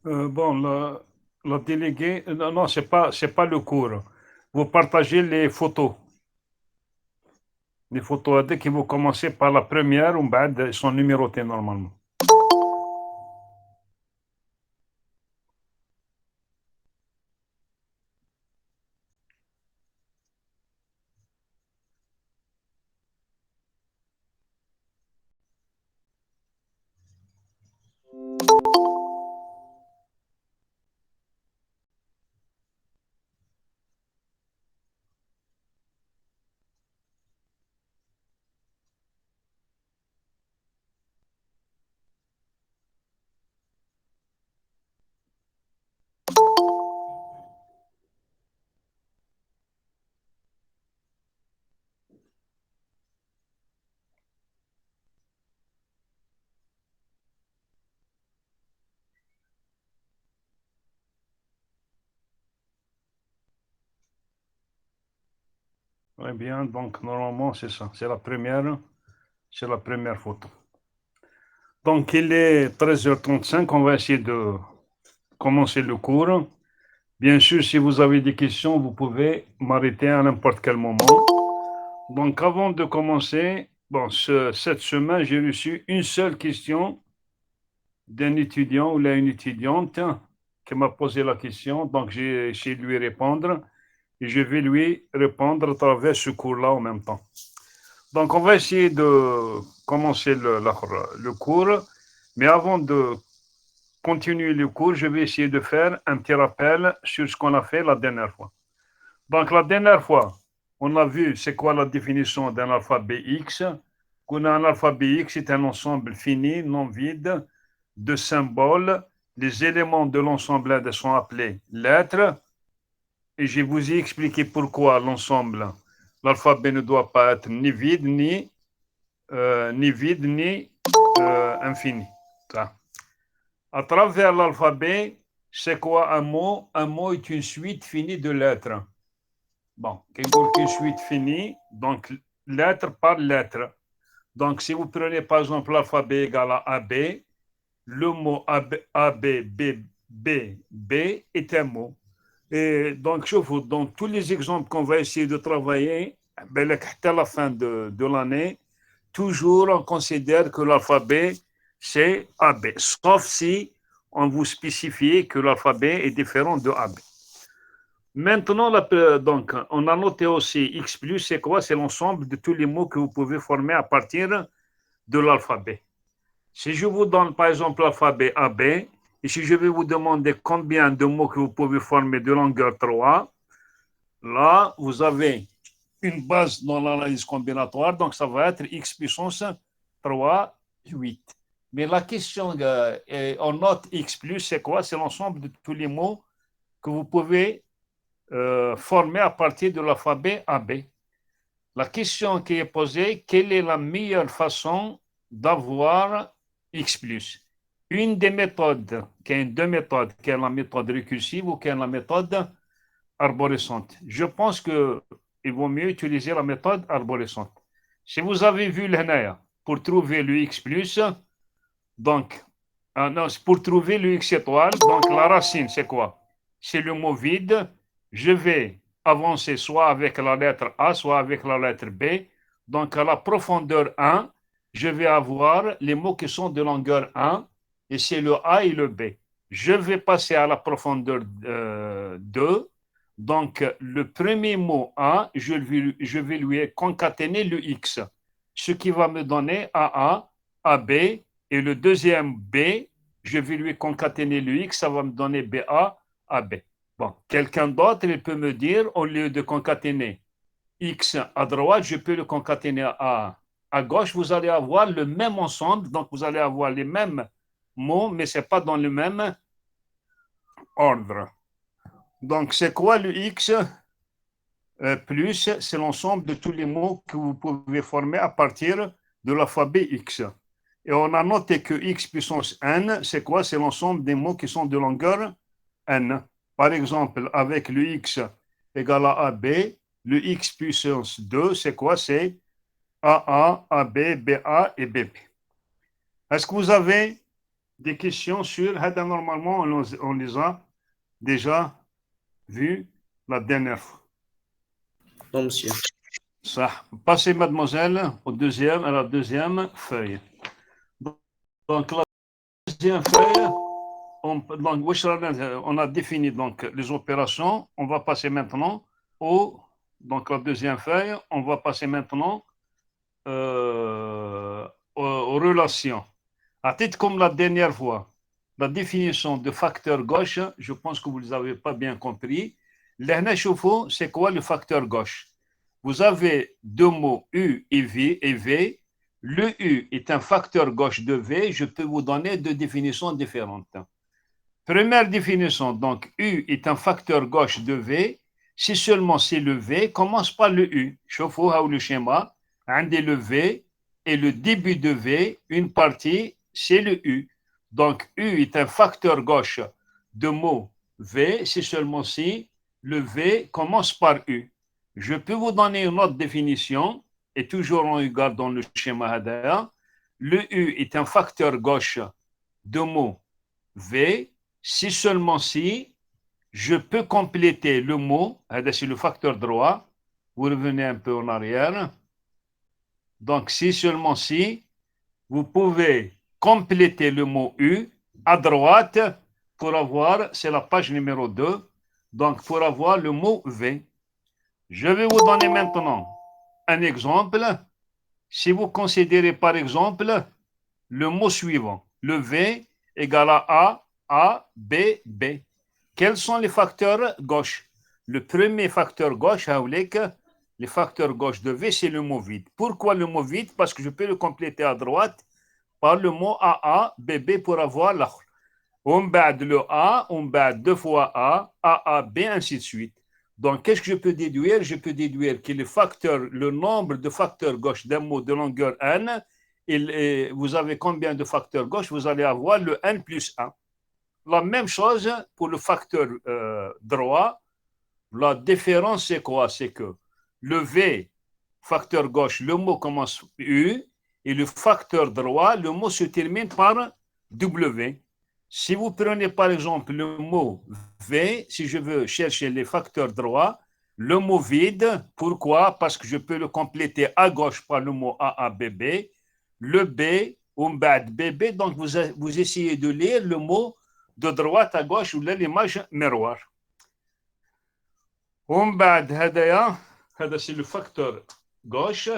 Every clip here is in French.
Bon, la déléguée, non, non, c'est pas le cours. Vous partagez les photos. Les photos, dès que vous commencez par la première, elles sont numérotées normalement. Très bien, donc normalement, c'est ça. C'est la première photo. Donc, il est 13h35. On va essayer de commencer le cours. Bien sûr, si vous avez des questions, vous pouvez m'arrêter à n'importe quel moment. Donc, avant de commencer, bon, cette semaine, j'ai reçu une seule question d'un étudiant ou d'une étudiante qui m'a posé la question. Donc, j'ai essayé de lui répondre et je vais lui répondre à travers ce cours-là en même temps. Donc, on va essayer de commencer le cours. Mais avant de continuer le cours, je vais essayer de faire un petit rappel sur ce qu'on a fait la dernière fois. Donc, la dernière fois, on a vu c'est quoi la définition d'un alphabet X. Un alphabet X est un ensemble fini, non vide, de symboles. Les éléments de l'ensemble sont appelés lettres. Et je vous ai expliqué pourquoi l'alphabet ne doit pas être ni vide, ni infini. Ça. À travers l'alphabet, c'est quoi un mot? Un mot est une suite finie de lettres. Bon, une suite finie, donc lettre par lettre. Donc, si vous prenez par exemple l'alphabet égal à AB, le mot AB, B est un mot. Et donc, je vous donne tous les exemples qu'on va essayer de travailler à la fin de l'année. Toujours, on considère que l'alphabet, c'est AB, sauf si on vous spécifie que l'alphabet est différent de AB. Maintenant, donc, on a noté aussi X plus, c'est quoi? C'est l'ensemble de tous les mots que vous pouvez former à partir de l'alphabet. Si je vous donne par exemple l'alphabet AB, et si je vais vous demander combien de mots que vous pouvez former de longueur 3, là, vous avez une base dans l'analyse combinatoire, donc ça va être x puissance 3, 8. Mais la question, on note x plus, c'est quoi? C'est l'ensemble de tous les mots que vous pouvez former à partir de l'alphabet AB. La question qui est posée, quelle est la meilleure façon d'avoir X plus? Une des méthodes, qui est deux méthodes, qui est la méthode récursive ou qui est la méthode arborescente. Je pense qu'il vaut mieux utiliser la méthode arborescente. Si vous avez vu l'HNAIA, pour trouver le X plus, donc, non, pour trouver le X étoile, donc la racine, c'est quoi? C'est le mot vide. Je vais avancer soit avec la lettre A, soit avec la lettre B. Donc, à la profondeur 1, je vais avoir les mots qui sont de longueur 1, et c'est le A et le B. Je vais passer à la profondeur 2. Donc, le premier mot A, je vais lui concaténer le X, ce qui va me donner AA, AB, et le deuxième B, je vais lui concaténer le X, ça va me donner BA, AB. Bon, quelqu'un d'autre, il peut me dire, au lieu de concaténer X à droite, je peux le concaténer à gauche. Vous allez avoir le même ensemble, donc vous allez avoir les mêmes mots, mais ce n'est pas dans le même ordre. Donc, c'est quoi le X plus? C'est l'ensemble de tous les mots que vous pouvez former à partir de l'alphabet X. Et on a noté que X puissance N, c'est quoi? C'est l'ensemble des mots qui sont de longueur N. Par exemple, avec le X égale à AB, le X puissance 2, c'est quoi? C'est AA, AB, BA et BP. Est-ce que vous avez des questions sur normalement on les a déjà vues la dernière fois. Non, monsieur. Ça. Passez, mademoiselle, à la deuxième feuille. Donc, la deuxième feuille, on a défini donc, les opérations. On va passer maintenant donc la deuxième feuille, on va passer maintenant aux relations. À titre comme la dernière fois, la définition de facteur gauche, je pense que vous ne l'avez pas bien compris. L'hna, c'est quoi le facteur gauche? Vous avez deux mots U et V. Le U est un facteur gauche de V. Je peux vous donner deux définitions différentes. Première définition, donc U est un facteur gauche de V. Si seulement si le V commence par le U. Chauffe-vous le schéma. Un le V et le début de V, une partie, c'est le U. Donc U est un facteur gauche de mot V, si seulement si le V commence par U. Je peux vous donner une autre définition, et toujours en égard dans le schéma Hadaya. Le U est un facteur gauche de mot V, si seulement si je peux compléter le mot, c'est le facteur droit, vous revenez un peu en arrière. Donc, si seulement si vous pouvez compléter le mot U à droite pour avoir, c'est la page numéro 2, donc pour avoir le mot V. Je vais vous donner maintenant un exemple. Si vous considérez par exemple le mot suivant, le V égale à A, B, B. Quels sont les facteurs gauche? Le premier facteur gauche, le facteur gauche de V, c'est le mot vide. Pourquoi le mot vide? Parce que je peux le compléter à droite par le mot AA, BB pour avoir l'autre. On bat le A, on bat deux fois A, AA, B, ainsi de suite. Donc, qu'est-ce que je peux déduire? Je peux déduire que le nombre de facteurs gauche d'un mot de longueur n, vous avez combien de facteurs gauche? Vous allez avoir le n plus 1. La même chose pour le facteur droit. La différence, c'est quoi? C'est que le V, facteur gauche, le mot commence U, et le facteur droit, le mot se termine par W. Si vous prenez par exemple le mot V, si je veux chercher les facteurs droits, le mot vide, pourquoi? Parce que je peux le compléter à gauche par le mot AABB, le B, BB, donc vous essayez de lire le mot de droite à gauche ou l'image miroir. C'est le facteur gauche.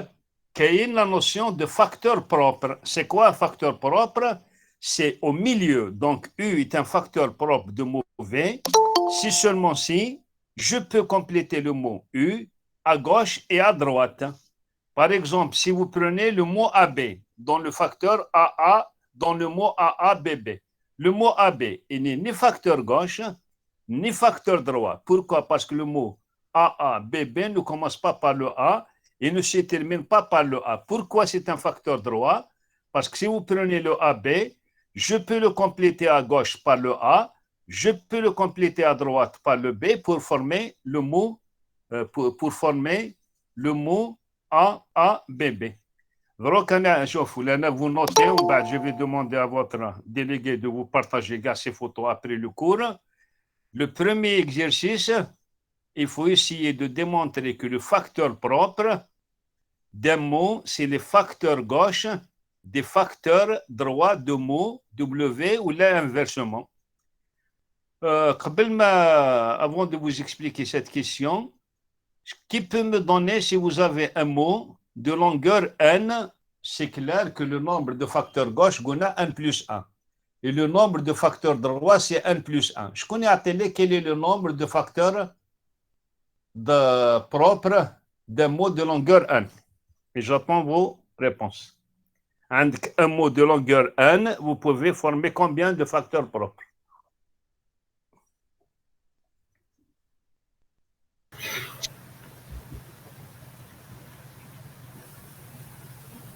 Qu'il y a la notion de facteur propre. C'est quoi un facteur propre? C'est au milieu. Donc, U est un facteur propre de mot V. Si seulement si, je peux compléter le mot U à gauche et à droite. Par exemple, si vous prenez le mot AB dans le facteur AA, dans le mot AABB, le mot AB il n'est ni facteur gauche, ni facteur droit. Pourquoi? Parce que le mot AABB ne commence pas par le A et ne se termine pas par le A. Pourquoi c'est un facteur droit? Parce que si vous prenez le AB, je peux le compléter à gauche par le A, je peux le compléter à droite par le B pour former le mot, AABB. Vous notez, je vais demander à votre délégué de vous partager ces photos après le cours. Le premier exercice, il faut essayer de démontrer que le facteur propre d'un mot, c'est le facteur gauche des facteurs droits de mots W ou l'inversement. Avant de vous expliquer cette question, qui peut me donner, si vous avez un mot de longueur n, c'est clair que le nombre de facteurs gauche, on a 1 plus 1. Et le nombre de facteurs droits, c'est 1 plus 1. Je connais à télé quel est le nombre de facteurs propres d'un mot de longueur n. Et j'attends vos réponses. Avec un mot de longueur n, vous pouvez former combien de facteurs propres?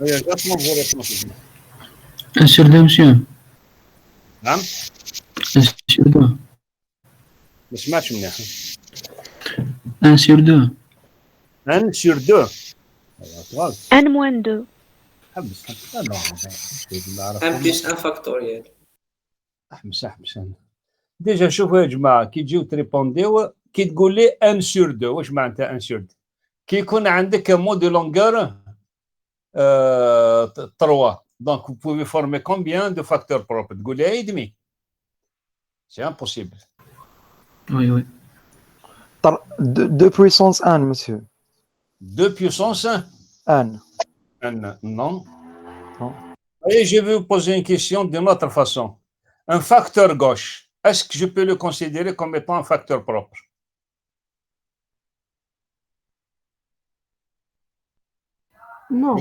J'attends vos réponses. 1 sur 2, monsieur. نعم 1 sur 2. ما سمعتش مليح. 1 sur 2. 1 sur 2. N moins 2. 1 plus 1 factoriel. ديجا شوفوا يا جماعه كي تجيو تريبونديو كي تقول لي 1 sur 2 واش معناتها 1 sur 2 كي يكون عندك مو دو لونغور 3 دونك vous pouvez former combien de facteurs propres تقول لي اي دمي c'est impossible Oui, oui. 2 puissance 1, monsieur. 2 puissance 1. 1 non Non. Et je vais vous poser une question d'une autre façon. Un facteur gauche, est-ce que je peux le considérer comme étant un facteur propre? Non.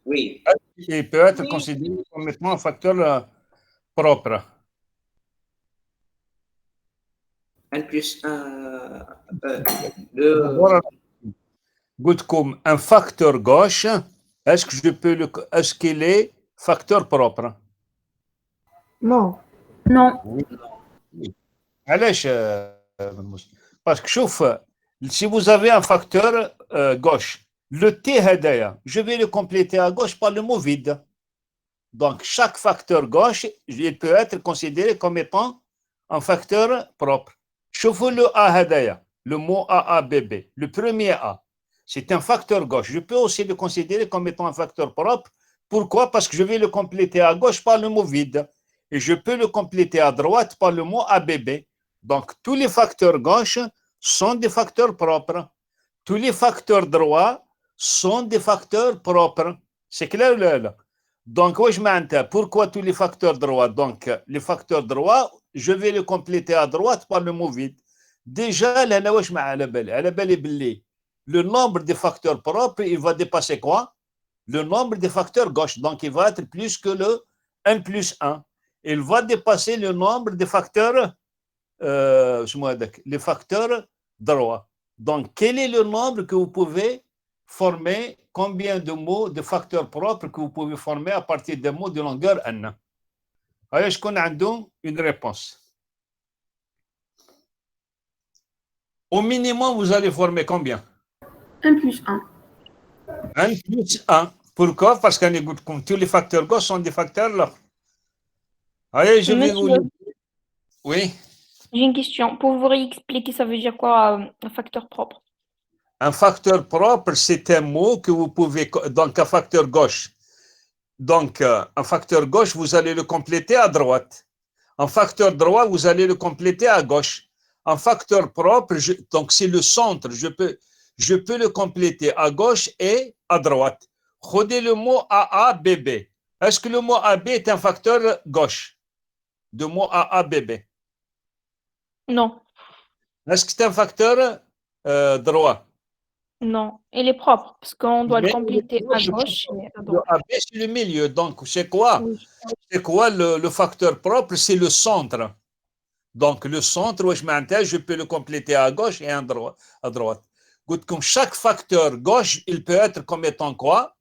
Oui. Il peut être considéré comme étant un facteur propre. 1 plus 1. 2. Good comme un facteur gauche, est-ce qu'il est facteur propre? Non. Non. علاش parce que شوف si vous avez un facteur gauche le T هدايا je vais le compléter à gauche par le mot vide donc chaque facteur gauche il peut être considéré comme étant un facteur propre شوفوا le A هدايا le mot AABB le premier A c'est un facteur gauche je peux aussi le considérer comme étant un facteur propre pourquoi parce que je vais le compléter à gauche par le mot vide et je peux le compléter à droite par le mot ABB. Donc, tous les facteurs gauche sont des facteurs propres. Tous les facteurs droits sont des facteurs propres. C'est clair là? Donc, pourquoi tous les facteurs droits? Donc, les facteurs droits, je vais les compléter à droite par le mot vide. Déjà, le nombre de facteurs propres, il va dépasser quoi? Le nombre de facteurs gauche. Donc, il va être plus que le 1 plus 1. Il va dépasser le nombre de facteurs, les facteurs droits. Donc, quel est le nombre que vous pouvez former? Combien de mots de facteurs propres que vous pouvez former à partir des mots de longueur n? Est-ce qu'on a une réponse? Au minimum, vous allez former combien? 1 plus 1. 1 plus 1. Pourquoi? Parce que comme tous les facteurs gauche sont des facteurs là. Allez, je vais vous... Oui. J'ai une question. Pour vous réexpliquer, ça veut dire quoi un facteur propre? Un facteur propre, c'est un mot que vous pouvez... Donc, un facteur gauche. Donc, un facteur gauche, vous allez le compléter à droite. Un facteur droit, vous allez le compléter à gauche. Un facteur propre, donc c'est le centre. Je peux le compléter à gauche et à droite. Regardez le mot AABB. Est-ce que le mot AB est un facteur gauche? De mot AABB. Non. Est-ce que c'est un facteur droit? Non. Il est propre, parce qu'on doit le compléter à gauche et à droite. Le AB, c'est le milieu. Donc, c'est quoi? Oui. C'est quoi le facteur propre? C'est le centre. Donc, le centre, je peux le compléter à gauche et à droite. Comme chaque facteur gauche, il peut être comme étant quoi?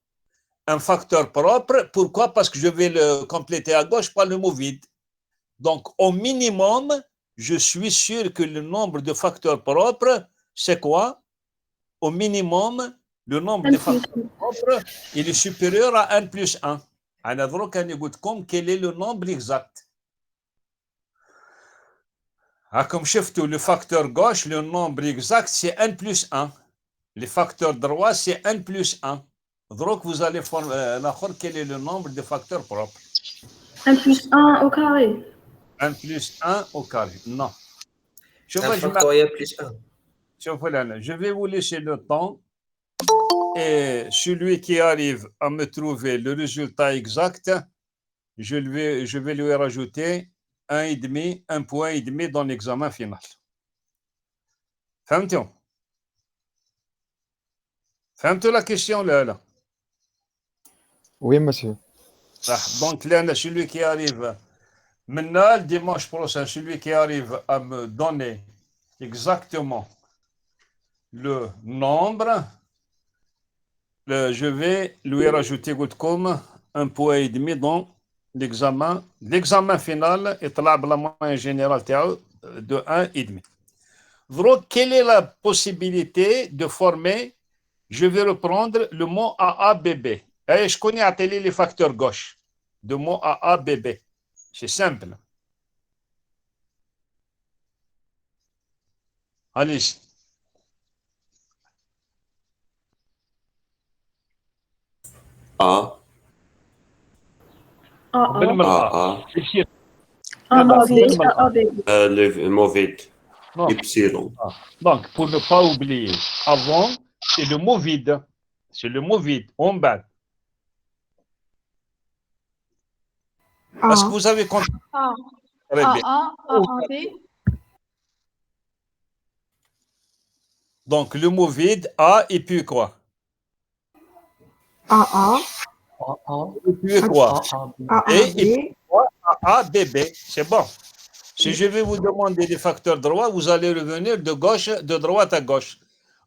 Un facteur propre. Pourquoi? Parce que je vais le compléter à gauche par le mot vide. Donc, au minimum, je suis sûr que le nombre de facteurs propres, c'est quoi? Au minimum, le nombre de facteurs propres, il est supérieur à 1 plus 1. Alors, quel est le nombre exact? Comme chef, le facteur gauche, le nombre exact, c'est 1 plus 1. Le facteur droit, c'est 1 plus 1. Donc, vous allez former quel est le nombre de facteurs propres? 1 plus 1 au carré. 1 plus 1 au carré. Non. Un factoriel plus 1. Je vais vous laisser le temps et celui qui arrive à me trouver le résultat exact, je vais lui rajouter 1 point et demi dans l'examen final. فهمتوا la question là? Oui, monsieur. Donc là, celui qui arrive maintenant, le dimanche prochain, celui qui arrive à me donner exactement le nombre, je vais lui rajouter comme 1 point et demi dans l'examen. L'examen final est la moyenne générale de 1 et demi. Donc, quelle est la possibilité de former? Je vais reprendre le mot AABB. Et je connais à télé les facteurs gauche. De mot AABB. C'est simple. Allez. A. قبل من A. Le mauvais. Non. Epsilon. Donc, pour ne pas oublier, avant, c'est le mot vide. C'est le mot vide, en bas. Est-ce que vous avez compris? Très bien. B. Donc, le mot vide, A, et puis quoi? A, Et puis quoi? Et B. A, B, B. C'est bon. Si je vais vous demander les facteurs droits, vous allez revenir de droite à gauche.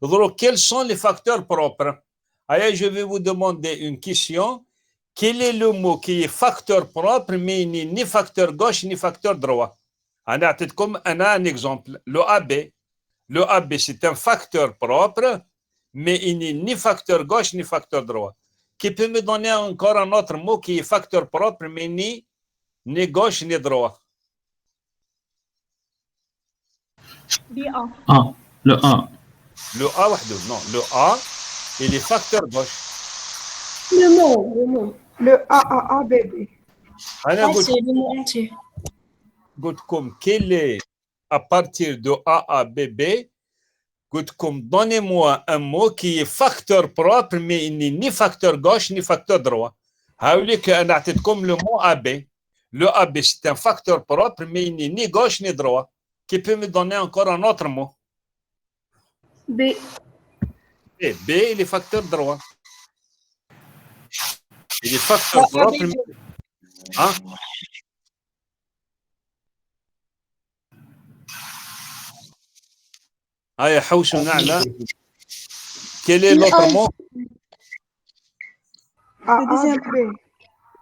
Alors, quels sont les facteurs propres? Allez, je vais vous demander une question. Quel est le mot qui est facteur propre, mais il n'est ni facteur gauche ni facteur droit? On a comme un exemple. Le AB. Le AB, c'est un facteur propre, mais il n'est ni facteur gauche ni facteur droit. Qui peut me donner encore un autre mot qui est facteur propre, mais ni gauche ni droit? A. Le A. Le A, non, le A, il est facteur gauche. Le A, B, B. C'est le mot entier. Comme quel est à partir de A, B, B, comme donnez-moi un mot qui est facteur propre, mais il n'est ni facteur gauche ni facteur droit. Comme le mot AB. Le AB, c'est un facteur propre, mais il n'est ni gauche ni droit. Qui peut me donner encore un autre mot? B. B, il est facteur droit. Il est facteur propre. Hein? Quel est l'autre mot? A, B.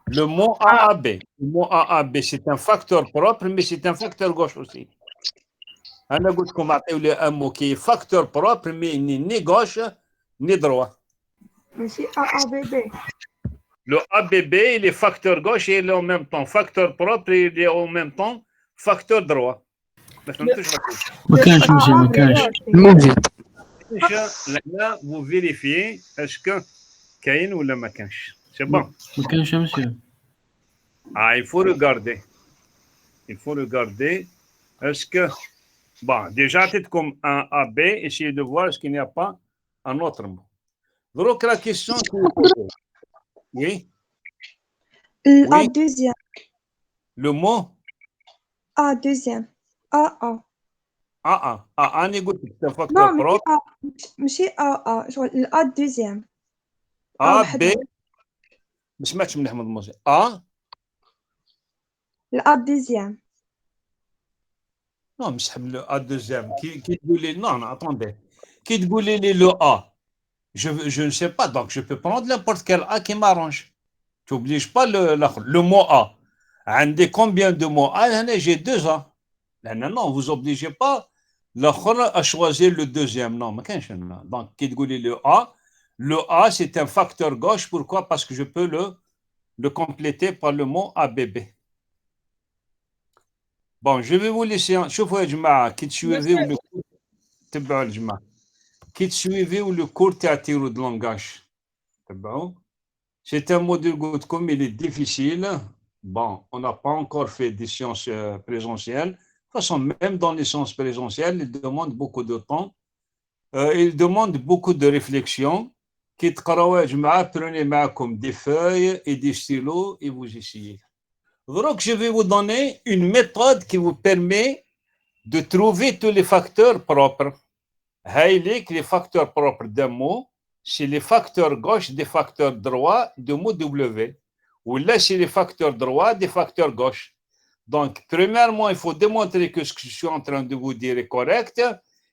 Le mot AAB. Le mot AAB, c'est un facteur propre, mais c'est un facteur gauche aussi. On a comme un mot qui est facteur propre, mais il n'est ni gauche ni droit. Mais c'est A, B, B. Le ABB, il est facteur gauche et il est en même temps facteur propre et il est en même temps facteur droit. ما كانش ماشي ما كانش. Là, vous vérifiez est-ce que كاين ولا ما كانش. C'est bon. ما كانش monsieur. Ah, il faut regarder. Il faut regarder. Est-ce que bon, déjà c'est comme un AB, essayez de voir est-ce qu'il n'y a pas un autre mot. Donc la question que vous posez. Oui. A Oui. deuxième. Le mot A deuxième. A. A négatif, c'est un facteur Non, propre. ماشي A. genre A deuxième. A, واحد. B. ما سمعتش مليح من الموسيقى. A. A deuxième. Non, مش حب le A deuxième. Qui تقولي non, attendez. Qui تقولي لي le A. Je ne sais pas, donc je peux prendre n'importe quel A qui m'arrange. Tu n'obliges pas le mot A. عندي combien de mots A? J'ai 2 A. Non, vous n'obligez pas à choisir le deuxième. Non, donc, qui تقولي le A, c'est un facteur gauche. Pourquoi? Parce que je peux le compléter par le mot ABB. Bon, je vais vous laisser. شوفوا يا جماعة كي تسويفيو le cours تبعوا الجماعة كي تسويفيو le cours تاع تيرو de langage تبعوا. C'est un module comme il est difficile. Bon, on n'a pas encore fait des sciences présentielles. De toute façon, même dans les sciences présentielles, il demande beaucoup de temps. Il demande beaucoup de réflexion. Prenez معكم des feuilles et des stylos et vous essayez. Donc, je vais vous donner une méthode qui vous permet de trouver tous les facteurs propres. Les facteurs propres d'un mot, c'est les facteurs gauche des facteurs droits du mot W. Ou là, c'est les facteurs droits des facteurs gauche. Donc, premièrement, il faut démontrer que ce que je suis en train de vous dire est correct.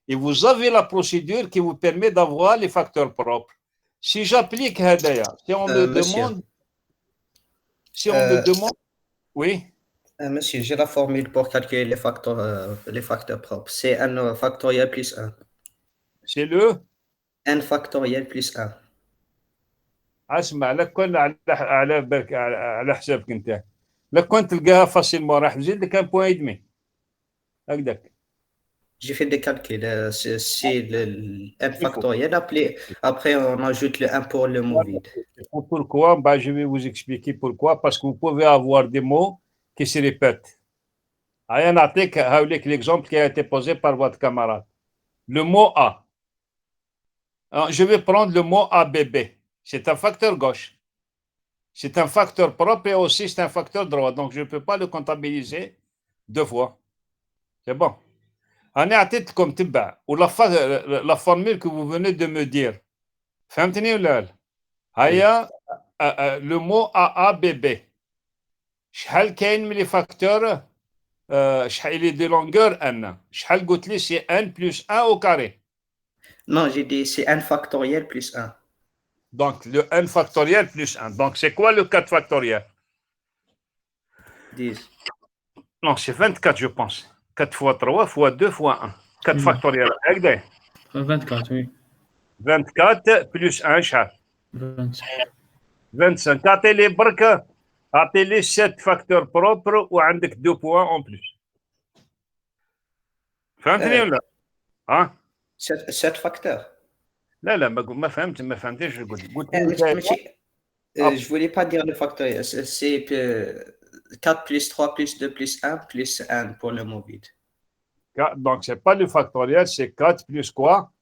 Et vous avez la procédure qui vous permet d'avoir les facteurs propres. Si j'applique Hadaya, si on me demande, oui. Monsieur, j'ai la formule pour calculer les facteurs propres. C'est n factoriel plus 1. C'est le n factoriel plus 1. اسمع لك كنا على بالك على حسابك انت لك كنت تلقاها فاسيلمون راح تزيد لك ان بوان دمي هكذاك J'ai fait des calculs. C'est le n factoriel. Après, on ajoute le 1 pour le mot vide. Pourquoi? Bah, je vais vous expliquer pourquoi. Parce que vous pouvez avoir des mots qui se répètent. L'exemple qui a été posé par votre camarade. Le mot A. Alors, je vais prendre le mot ABB. C'est un facteur gauche. C'est un facteur propre et aussi c'est un facteur droit. Donc, je ne peux pas le comptabiliser deux fois. C'est bon. أنا أعطيتكم تبع la formule que vous venez de me dire. فهمتني ولا لا؟ هيا le mot AABB. شحال كاين من لي فاكتور شحال il est de longueur n. شحال قلت لي c'est n plus 1 au carré. Non, j'ai dit c'est n factoriel plus 1. Donc, le n factoriel plus 1. Donc, c'est quoi le 4 factoriel? 10. Non, c'est 24, je pense. 4 fois 3 fois 2 fois 1. 4 factoriel. 24, oui. 24 plus 1 شحال؟ 25. 25. أعطي برك أعطي لي 7 فاكتور بروبر وعندك 2 points en plus. فهمتني ولا؟ ها؟ 7 facteurs. لا ما فهمتش شو قلت. Je voulais pas dire le factoriel. C'est 4 plus 3 plus 2 plus 1 plus 1 pour le mot vide. Donc, c'est pas le factoriel, c'est 4 plus quoi?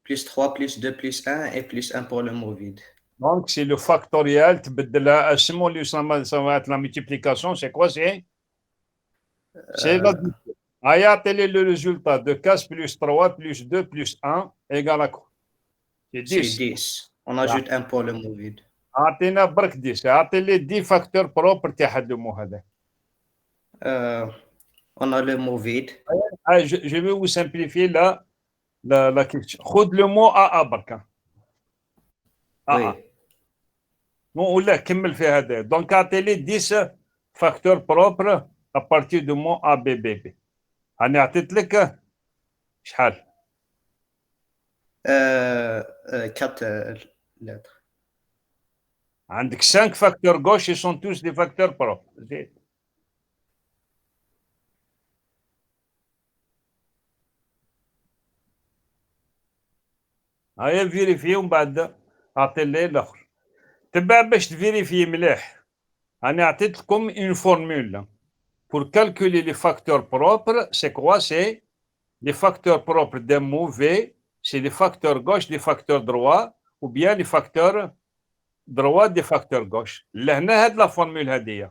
Plus 3 plus 2 plus 1 et plus 1 pour le mot vide. Donc, c'est le factoriel. Ça va être la multiplication. C'est quoi? C'est le résultat de 4 plus 3 plus 2 plus 1 égale à quoi? C'est 10. C'est 10. On ajoute 1 pour le mot vide. أعطينا برك 10. أعطي لي 10 فاكتور بروبر تاع هذا المو هذا. On a le mot vide. Je vais vous simplifier la question. خذ le mot AA برك. Oui. Non, ولا كمل في هذا. Donc أعطي لي 10 فاكتور بروبر à partir du mot ABBB. أنا أعطيت لك شحال؟ 4 lettres. عندك 5 facteurs gauche, ils sont tous des facteurs propres. هيا فيريفي ومن بعد اعطي لي الاخر. تبع باش تفيريفي مليح. انا عطيت لكم une formule pour calculer les facteurs propres. C'est quoi? C'est les facteurs propres d'un mot V, c'est les facteurs gauche, les facteurs droits, ou bien les facteurs droits des facteurs gauche. لهنا هاد la formule هذه.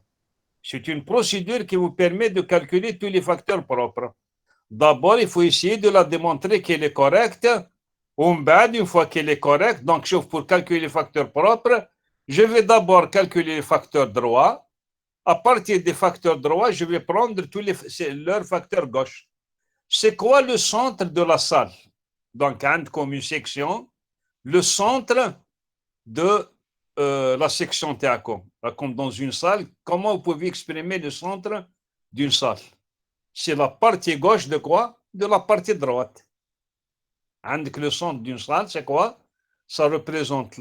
C'est une procédure qui vous permet de calculer tous les facteurs propres. D'abord, il faut essayer de la démontrer qu'elle est correcte. Une fois qu'elle est correcte, donc pour calculer les facteurs propres, je vais d'abord calculer les facteurs droits. À partir des facteurs droits, je vais prendre tous leurs facteurs gauche. C'est quoi le centre de la salle? Donc, comme une section, le centre de la section théâtre. Comme dans une salle, comment vous pouvez exprimer le centre d'une salle? C'est la partie gauche de quoi? De la partie droite. Le centre d'une salle, c'est quoi? Ça représente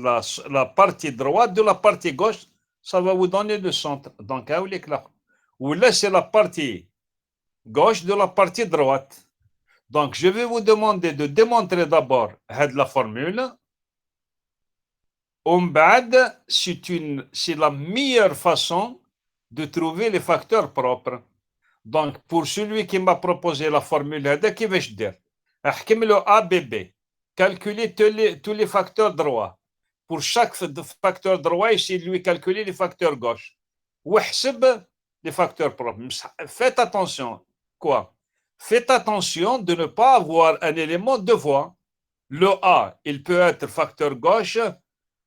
la partie droite de la partie gauche. Ça va vous donner le centre. Donc, ou là, c'est la partie gauche de la partie droite. Donc, je vais vous demander de démontrer d'abord la formule. C'est la meilleure façon de trouver les facteurs propres. Donc, pour celui qui m'a proposé la formule, qui vais-je dire? أحكم له ABB. Calculer tous les facteurs droits. Pour chaque facteur droit, essayez de lui calculer les facteurs gauche. وحسب les facteurs propres. Faites attention. Quoi? Faites attention de ne pas avoir un élément deux fois. Le A, il peut être facteur gauche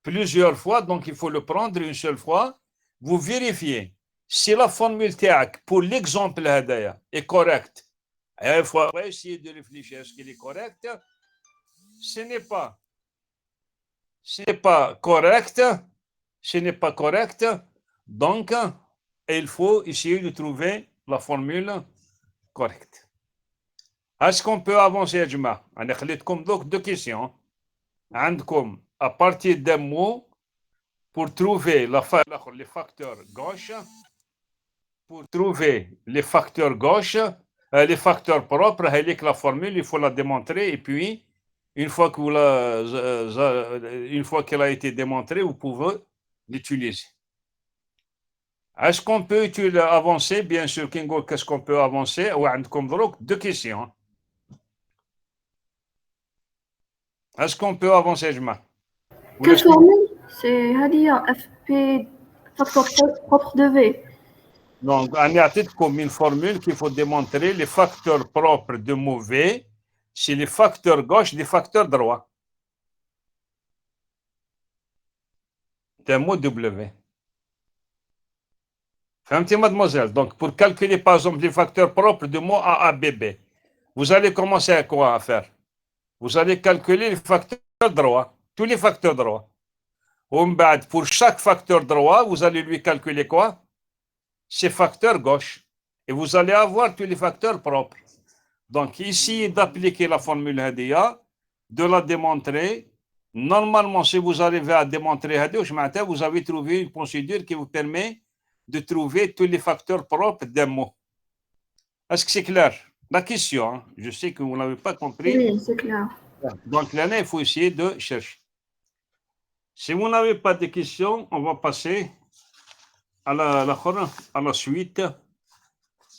plusieurs fois, donc il faut le prendre une seule fois. Vous vérifiez si la formule TAC pour l'exemple est correcte. Il faut essayer de réfléchir à ce qu'il est correct. Ce n'est pas correct. Donc, il faut essayer de trouver la formule correcte. Est-ce qu'on peut avancer, Juma? On a donc deux questions. À partir d'un mot, pour trouver les facteurs gauche, Les facteurs propres, la formule, il faut la démontrer. Et puis, une fois qu'elle a été démontrée, vous pouvez l'utiliser. Est-ce qu'on peut avancer? Bien sûr, Kingo, qu'est-ce qu'on peut avancer? Deux questions. Est-ce qu'on peut avancer, Jma? Quelle formule? C'est FP facteur propre de V. Donc, on a comme une formule qu'il faut démontrer les facteurs propres de mot V, c'est les facteurs gauche des facteurs droit. C'est un mot W. Faites-moi, mademoiselle. Donc, pour calculer, par exemple, les facteurs propres de mot AABB, vous allez commencer à quoi à faire? Vous allez calculer les facteurs droits, tous les facteurs droits. Pour chaque facteur droit, vous allez lui calculer quoi? Ses facteurs gauche. Et vous allez avoir tous les facteurs propres. Donc, ici, d'appliquer la formule HDA, de la démontrer. Normalement, si vous arrivez à démontrer HDA, vous avez trouvé une procédure qui vous permet de trouver tous les facteurs propres d'un mot. Est-ce que c'est clair? La question, hein? Je sais que vous n'avez pas compris. Oui, c'est clair. Donc, là, il faut essayer de chercher. Si vous n'avez pas de questions, on va passer à la suite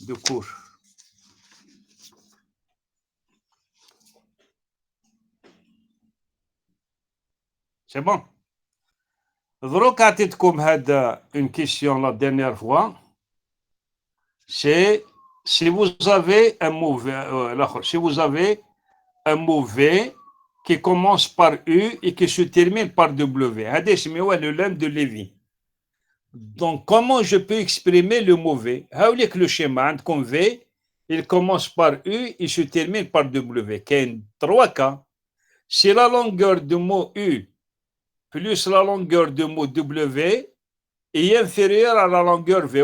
du cours. C'est bon? Une question la dernière fois. C'est si vous avez un mot V qui commence par U et qui se termine par W. C'est le lemme de Lévy. Donc, comment je peux exprimer le mot V? Le schéma comme V, il commence par U et se termine par W. Il y a 3 cas. Si la longueur du mot U plus la longueur du mot W est inférieure à la longueur V,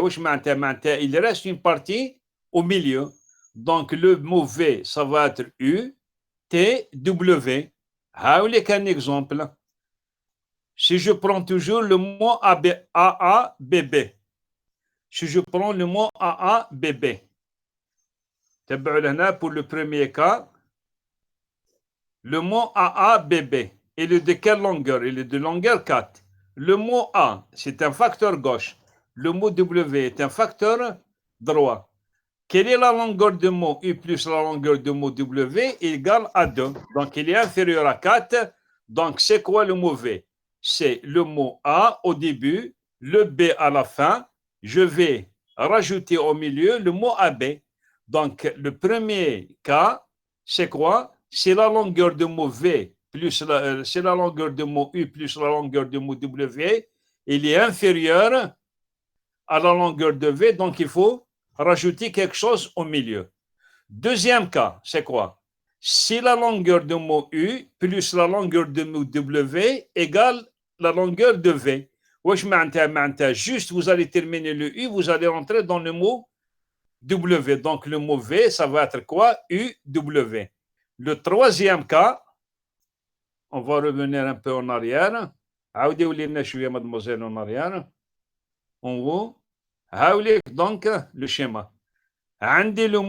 il reste une partie au milieu. Donc, le mot V, ça va être U, T, W. Un exemple. Si je prends toujours le mot AABB, si je prends le mot AABB, pour le premier cas, le mot AABB, il est de quelle longueur? Il est de longueur 4. Le mot A, c'est un facteur gauche. Le mot W est un facteur droit. Quelle est la longueur du mot U plus la longueur du mot W égale à 2. Donc, il est inférieur à 4. Donc, c'est quoi le mot V? C'est le mot A au début, le B à la fin. Je vais rajouter au milieu le mot AB. Donc, le premier cas, c'est quoi? C'est la longueur du mot V plus c'est la longueur du mot U plus la longueur du mot W. Il est inférieur à la longueur de V, donc il faut rajouter quelque chose au milieu. Deuxième cas, c'est quoi? Si la longueur du mot U plus la longueur du mot W égale la longueur de V. Juste, vous allez terminer le U, vous allez entrer dans le mot W. Donc, le mot V, ça va être quoi? UW. Le troisième cas, on va revenir un peu en arrière. Mademoiselle en arrière. En haut. Donc, le schéma. عندي le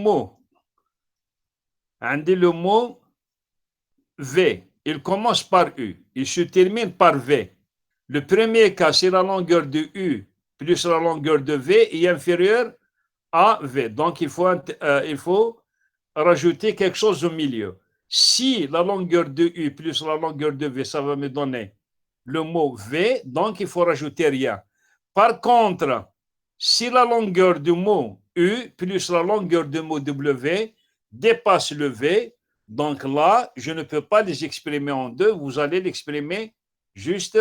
mot V. Il commence par U. Il se termine par V. Le premier cas, c'est la longueur de U plus la longueur de V est inférieure à V. Donc, il faut rajouter quelque chose au milieu. Si la longueur de U plus la longueur de V, ça va me donner le mot V, donc il faut rajouter rien. Par contre, si la longueur du mot U plus la longueur du mot W dépasse le V, donc là, je ne peux pas les exprimer en deux, vous allez l'exprimer juste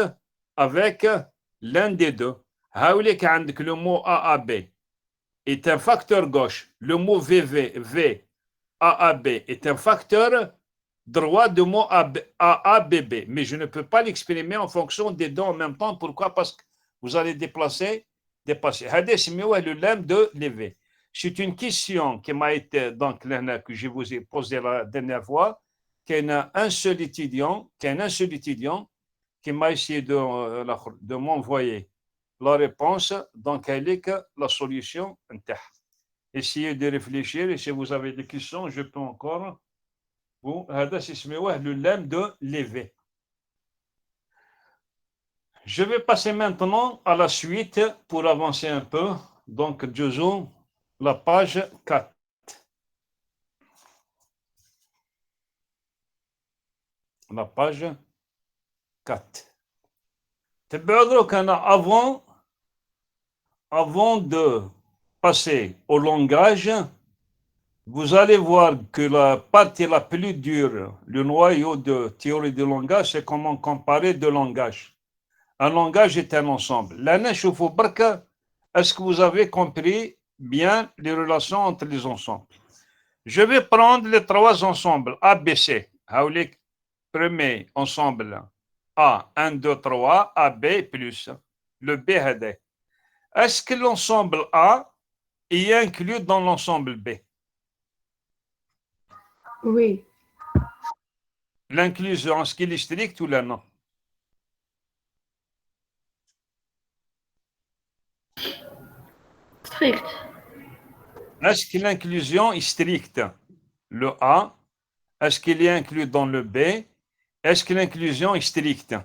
avec l'un des deux. Le mot AAB est un facteur gauche, le mot AAB est un facteur droit du mot AABB, mais je ne peux pas l'exprimer en fonction des deux en même temps. Pourquoi? Parce que vous allez dépasser. C'est le lemme de Lévy. C'est une question qui m'a été, donc, que je vous ai posée la dernière fois, qu'il y a un seul étudiant qui m'a essayé de m'envoyer la réponse, donc elle est que la solution. Essayez de réfléchir et si vous avez des questions, je peux encore vous. Le lemme de lever. Je vais passer maintenant à la suite pour avancer un peu. Donc, disons la page 4. La page 4. Avant de passer au langage, vous allez voir que la partie la plus dure, le noyau de théorie du langage, c'est comment comparer deux langages. Un langage est un ensemble. Est-ce que vous avez compris bien les relations entre les ensembles? Je vais prendre les trois ensembles ABC. Premier ensemble A, 1, 2, 3, AB plus le BHD. Est-ce que l'ensemble A est inclus dans l'ensemble B? Oui. L'inclusion, est-ce qu'il est strict ou là non? Strict. Est-ce que l'inclusion est stricte? Le A, est-ce qu'il est inclus dans le B? Est-ce que l'inclusion est stricte?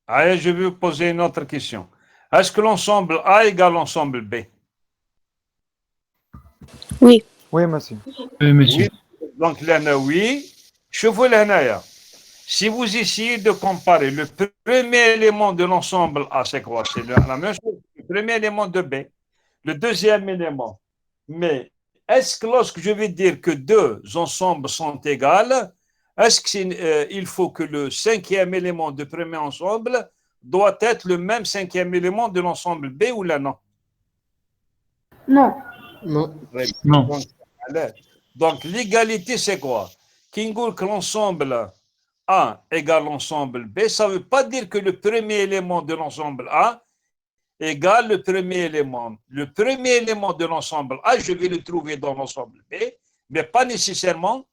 Allez, je vais vous poser une autre question. Est-ce que l'ensemble A égale l'ensemble B? Oui, monsieur. Oui, monsieur. Oui. Donc, là, oui. Je vous l'ai. Si vous essayez de comparer le premier élément de l'ensemble A, c'est quoi? C'est la même chose. Le premier élément de B, le deuxième élément. Mais est-ce que lorsque je vais dire que deux ensembles sont égaux, est-ce qu'il faut que le cinquième élément du premier ensemble doit être le même cinquième élément de l'ensemble B ou là non? Non. Non. Donc, l'égalité, c'est quoi? Que l'ensemble A égale l'ensemble B, ça ne veut pas dire que le premier élément de l'ensemble A égale le premier élément. Le premier élément de l'ensemble A, je vais le trouver dans l'ensemble B, mais pas nécessairement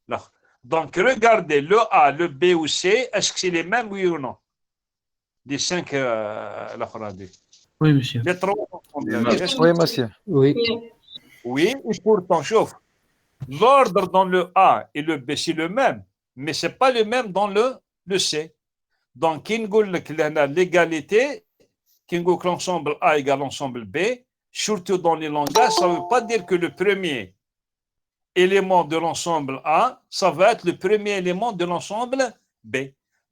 là. Donc, regardez le A, le B ou C, est-ce que c'est les mêmes, oui ou non? Les cinq, Oui, monsieur. les trois ensemble. Oui, monsieur. Oui. Oui, et pourtant, chauffe. L'ordre dans le A et le B, c'est le même, mais ce n'est pas le même dans le C. Donc, l'égalité, que l'ensemble A égale l'ensemble B, surtout dans les langages, ça ne veut pas dire que le premier élément de l'ensemble A, ça va être le premier élément de l'ensemble B.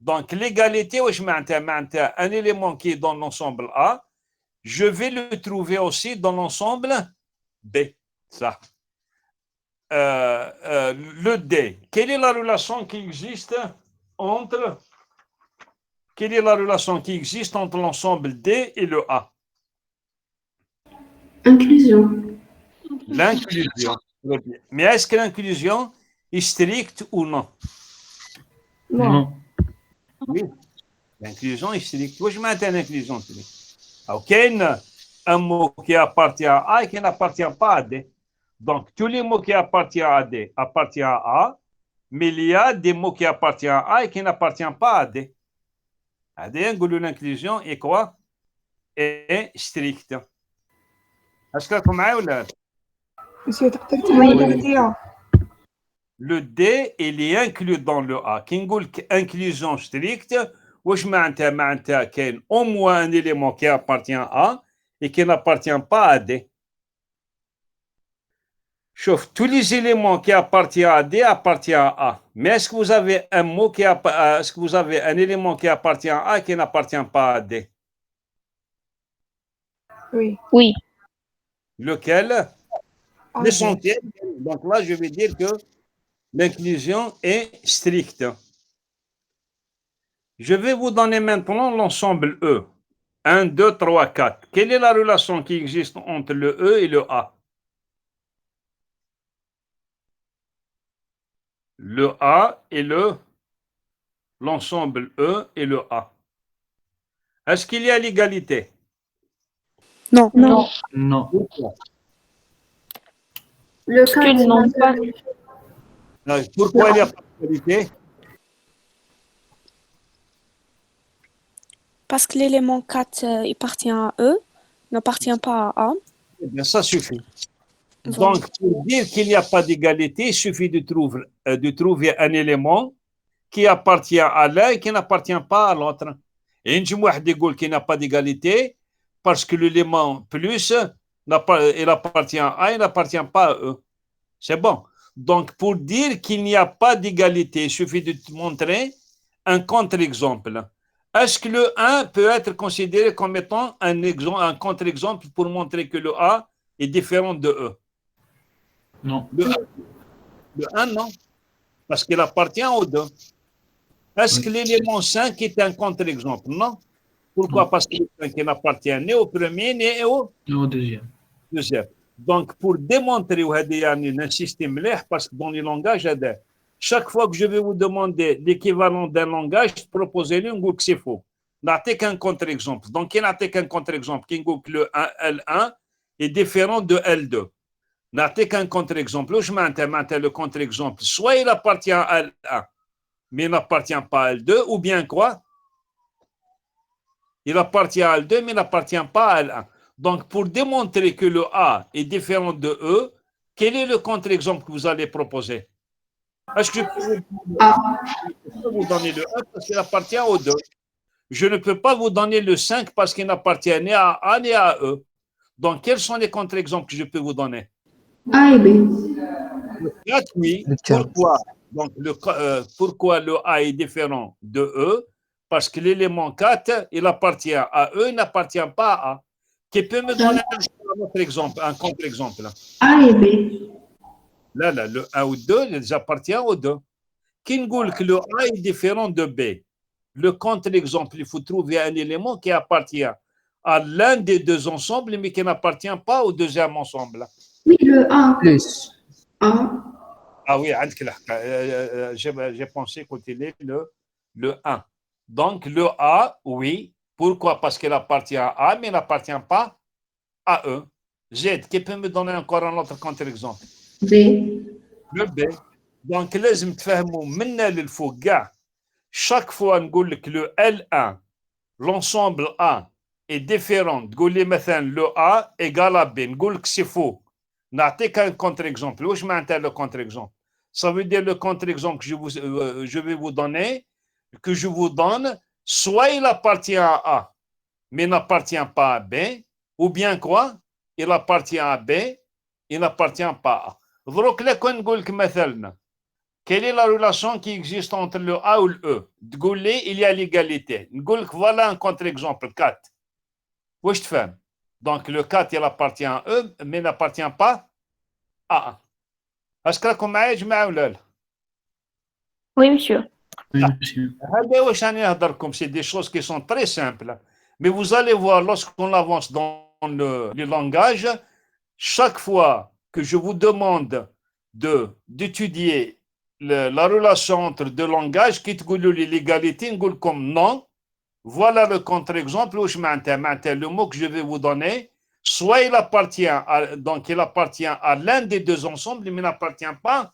Donc, l'égalité, un élément qui est dans l'ensemble A, je vais le trouver aussi dans l'ensemble B. Ça. Le D. Quelle est la relation qui existe entre l'ensemble D et le A? Inclusion. L'inclusion. Mais est-ce que l'inclusion est stricte ou non? Non. Oui. L'inclusion est stricte. Où je m'attends l'inclusion stricte? Ok, un mot qui appartient à A et qui n'appartient pas à D. Donc, tous les mots qui appartiennent à D appartiennent à A, mais il y a des mots qui appartiennent à A et qui n'appartiennent pas à D. À D, l'inclusion est quoi? Est stricte. Est-ce que vous m'avez dit? Monsieur, تقدر تعاود ليا؟ Le D, il est inclus dans le A. Qui نقول inclusion stricte, واش معناتها كاين au moins un élément qui appartient à A et qui n'appartient pas à D. Chauffe, tous les éléments qui appartiennent à D appartiennent à A. Mais est-ce que vous avez un mot est-ce que vous avez un élément qui appartient à A et qui n'appartient pas à D? Oui. Oui. Lequel? A, L'essentiel. Donc là, je vais dire que l'inclusion est stricte. Je vais vous donner maintenant l'ensemble E. 1, 2, 3, 4. Quelle est la relation qui existe entre le E et le A? Le A et l'ensemble E et le A. Est-ce qu'il y a l'égalité? Non. Non. Non. Le Parce qu'ils n'ont pas. Pourquoi il n'y a pas d'égalité? Parce que l'élément 4 il appartient à eux n'appartient pas à A. Eh bien, ça suffit. Voilà. Donc, pour dire qu'il n'y a pas d'égalité, il suffit de trouver un élément qui appartient à l'un et qui n'appartient pas à l'autre. Et une qui n'a pas d'égalité parce que l'élément plus, il appartient à A, il n'appartient pas à E. C'est bon. Donc, pour dire qu'il n'y a pas d'égalité, il suffit de te montrer un contre-exemple. Est-ce que le 1 peut être considéré comme étant un contre-exemple pour montrer que le A est différent de E? Non. Le 1, non. Parce qu'il appartient au 2. Est-ce Oui. que l'élément 5 est un contre-exemple? Non. Pourquoi? Non. Parce que le 5 n'appartient ni au premier ni au Non, au deuxième. deuxième. Donc, pour démontrer un système mleh, parce que dans les langages, chaque fois que je vais vous demander l'équivalent d'un langage, proposez-le, on dit que c'est faux. N'a qu'un contre-exemple. Donc, il n'a qu'un contre-exemple. Qui dit que le L1 est différent de L2. N'a qu'un contre-exemple. Je maintiens le contre-exemple. Soit il appartient à L1, mais il n'appartient pas à L2, ou bien quoi? Il appartient à L2, mais il n'appartient pas à L1. Donc, pour démontrer que le A est différent de E, quel est le contre-exemple que vous allez proposer? Est-ce que je peux vous donner le 1 parce qu'il appartient au 2? Je ne peux pas vous donner le 5 parce qu'il n'appartient ni à A ni à E. Donc, quels sont les contre-exemples que je peux vous donner? A et B. Le 4, oui. Pourquoi? Donc, pourquoi le A est différent de E? Parce que l'élément 4, il appartient à E, il n'appartient pas à A. Qui peut me donner un autre exemple, un contre-exemple? A et B. Là, le 1 ou 2, il appartient au 2. Qui nous dit que le A est différent de B? Le contre-exemple, il faut trouver un élément qui appartient à l'un des deux ensembles, mais qui n'appartient pas au deuxième ensemble. Oui, le A. Plus. A. Ah oui, j'ai pensé que c'était le 1. Donc, le A, oui. Pourquoi? Parce qu'il appartient à A, mais il n'appartient pas à E. Z, qui peut me donner encore un autre contre-exemple? B. Le B. Donc, لازم تفهموا منا للفوق كاع. Chaque fois نقول لك le L1, l'ensemble A est différent. تقول لي مثلا le A égale à B. نقول لك c'est faux. نعطيك un contre-exemple. واش معناتها le contre-exemple? Ça veut dire le contre-exemple que je vais vous donner, que je vous donne, soit il appartient à A, mais n'appartient pas à B, ou bien quoi? Il appartient à B, il n'appartient pas à A. دروك لا كون نقول لك مثلا quelle est la relation qui existe entre le A ou le E? تقول لي il y a l'égalité. نقول لك voilà un contre-exemple 4. واش تفهم؟ Donc le 4 il appartient à E mais n'appartient pas à A. Est-ce que راكم معايا يا جماعه ولا لا؟ Oui, monsieur. Oui, monsieur. هذا واش راني نهضر لكم c'est des choses qui sont très simples. Mais vous allez voir lorsqu'on avance dans le langage, chaque fois que je vous demande d'étudier la relation entre deux langages, qui te dit l'égalité, نقول comme non. Voilà le contre-exemple où je maintiens le mot que je vais vous donner. Soit il appartient à l'un des deux ensembles, mais n'appartient pas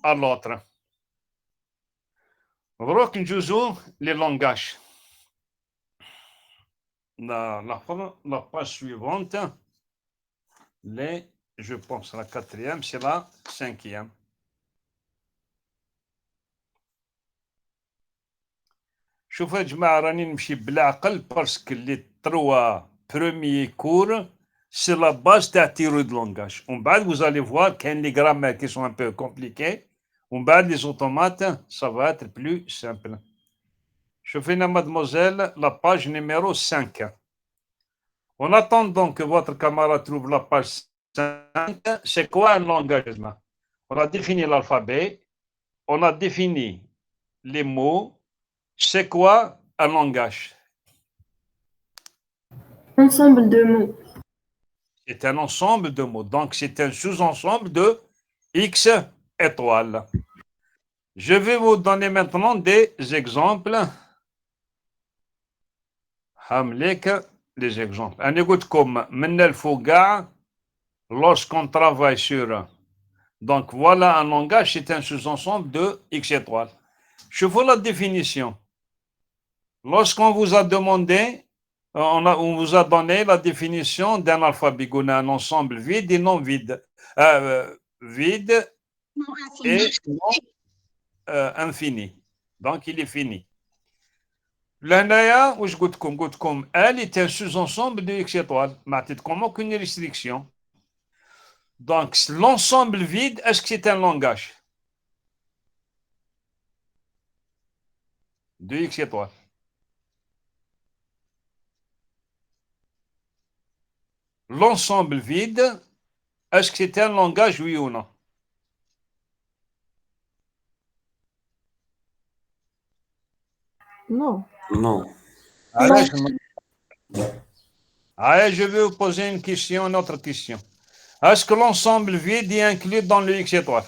à l'autre. Donc, nous les langages. La page suivante, je pense la 4e, c'est la 5e. شوفوا يا جماعة راني نمشي بالعقل باسكو لي 3 premiers cours c'est la base تاع théorie de langage. ومن بعد vous allez voir كاين لي grammaires qui sont un peu compliqués. ومن بعد les automates ça va être plus simple. شوفينا mademoiselle la page numéro 5. En attendant que votre camarade trouve la page 5, c'est quoi un langage? On a défini l'alphabet, on a défini les mots. C'est quoi un langage? Ensemble de mots. C'est un ensemble de mots. Donc, c'est un sous-ensemble de X étoiles. Je vais vous donner maintenant des exemples. Hamlik, les exemples. Un écoute comme Menel Fouga, lorsqu'on travaille sur. Donc, voilà un langage, c'est un sous-ensemble de X étoiles. Je vous la définition. Lorsqu'on vous a demandé On vous a donné la définition d'un alphabet. On a un ensemble vide et non vide. Vide et non infini. Donc, il est fini. L'anaya, où je goûte comme, elle est un sous-ensemble de X étoiles. Mais comme aucune restriction. Donc, l'ensemble vide, est-ce que c'est un langage? De X étoiles. L'ensemble vide, est-ce que c'est un langage, oui ou non? Non. Non. Allez, je vais vous poser une autre question. Est-ce que l'ensemble vide est inclus dans le X étoile?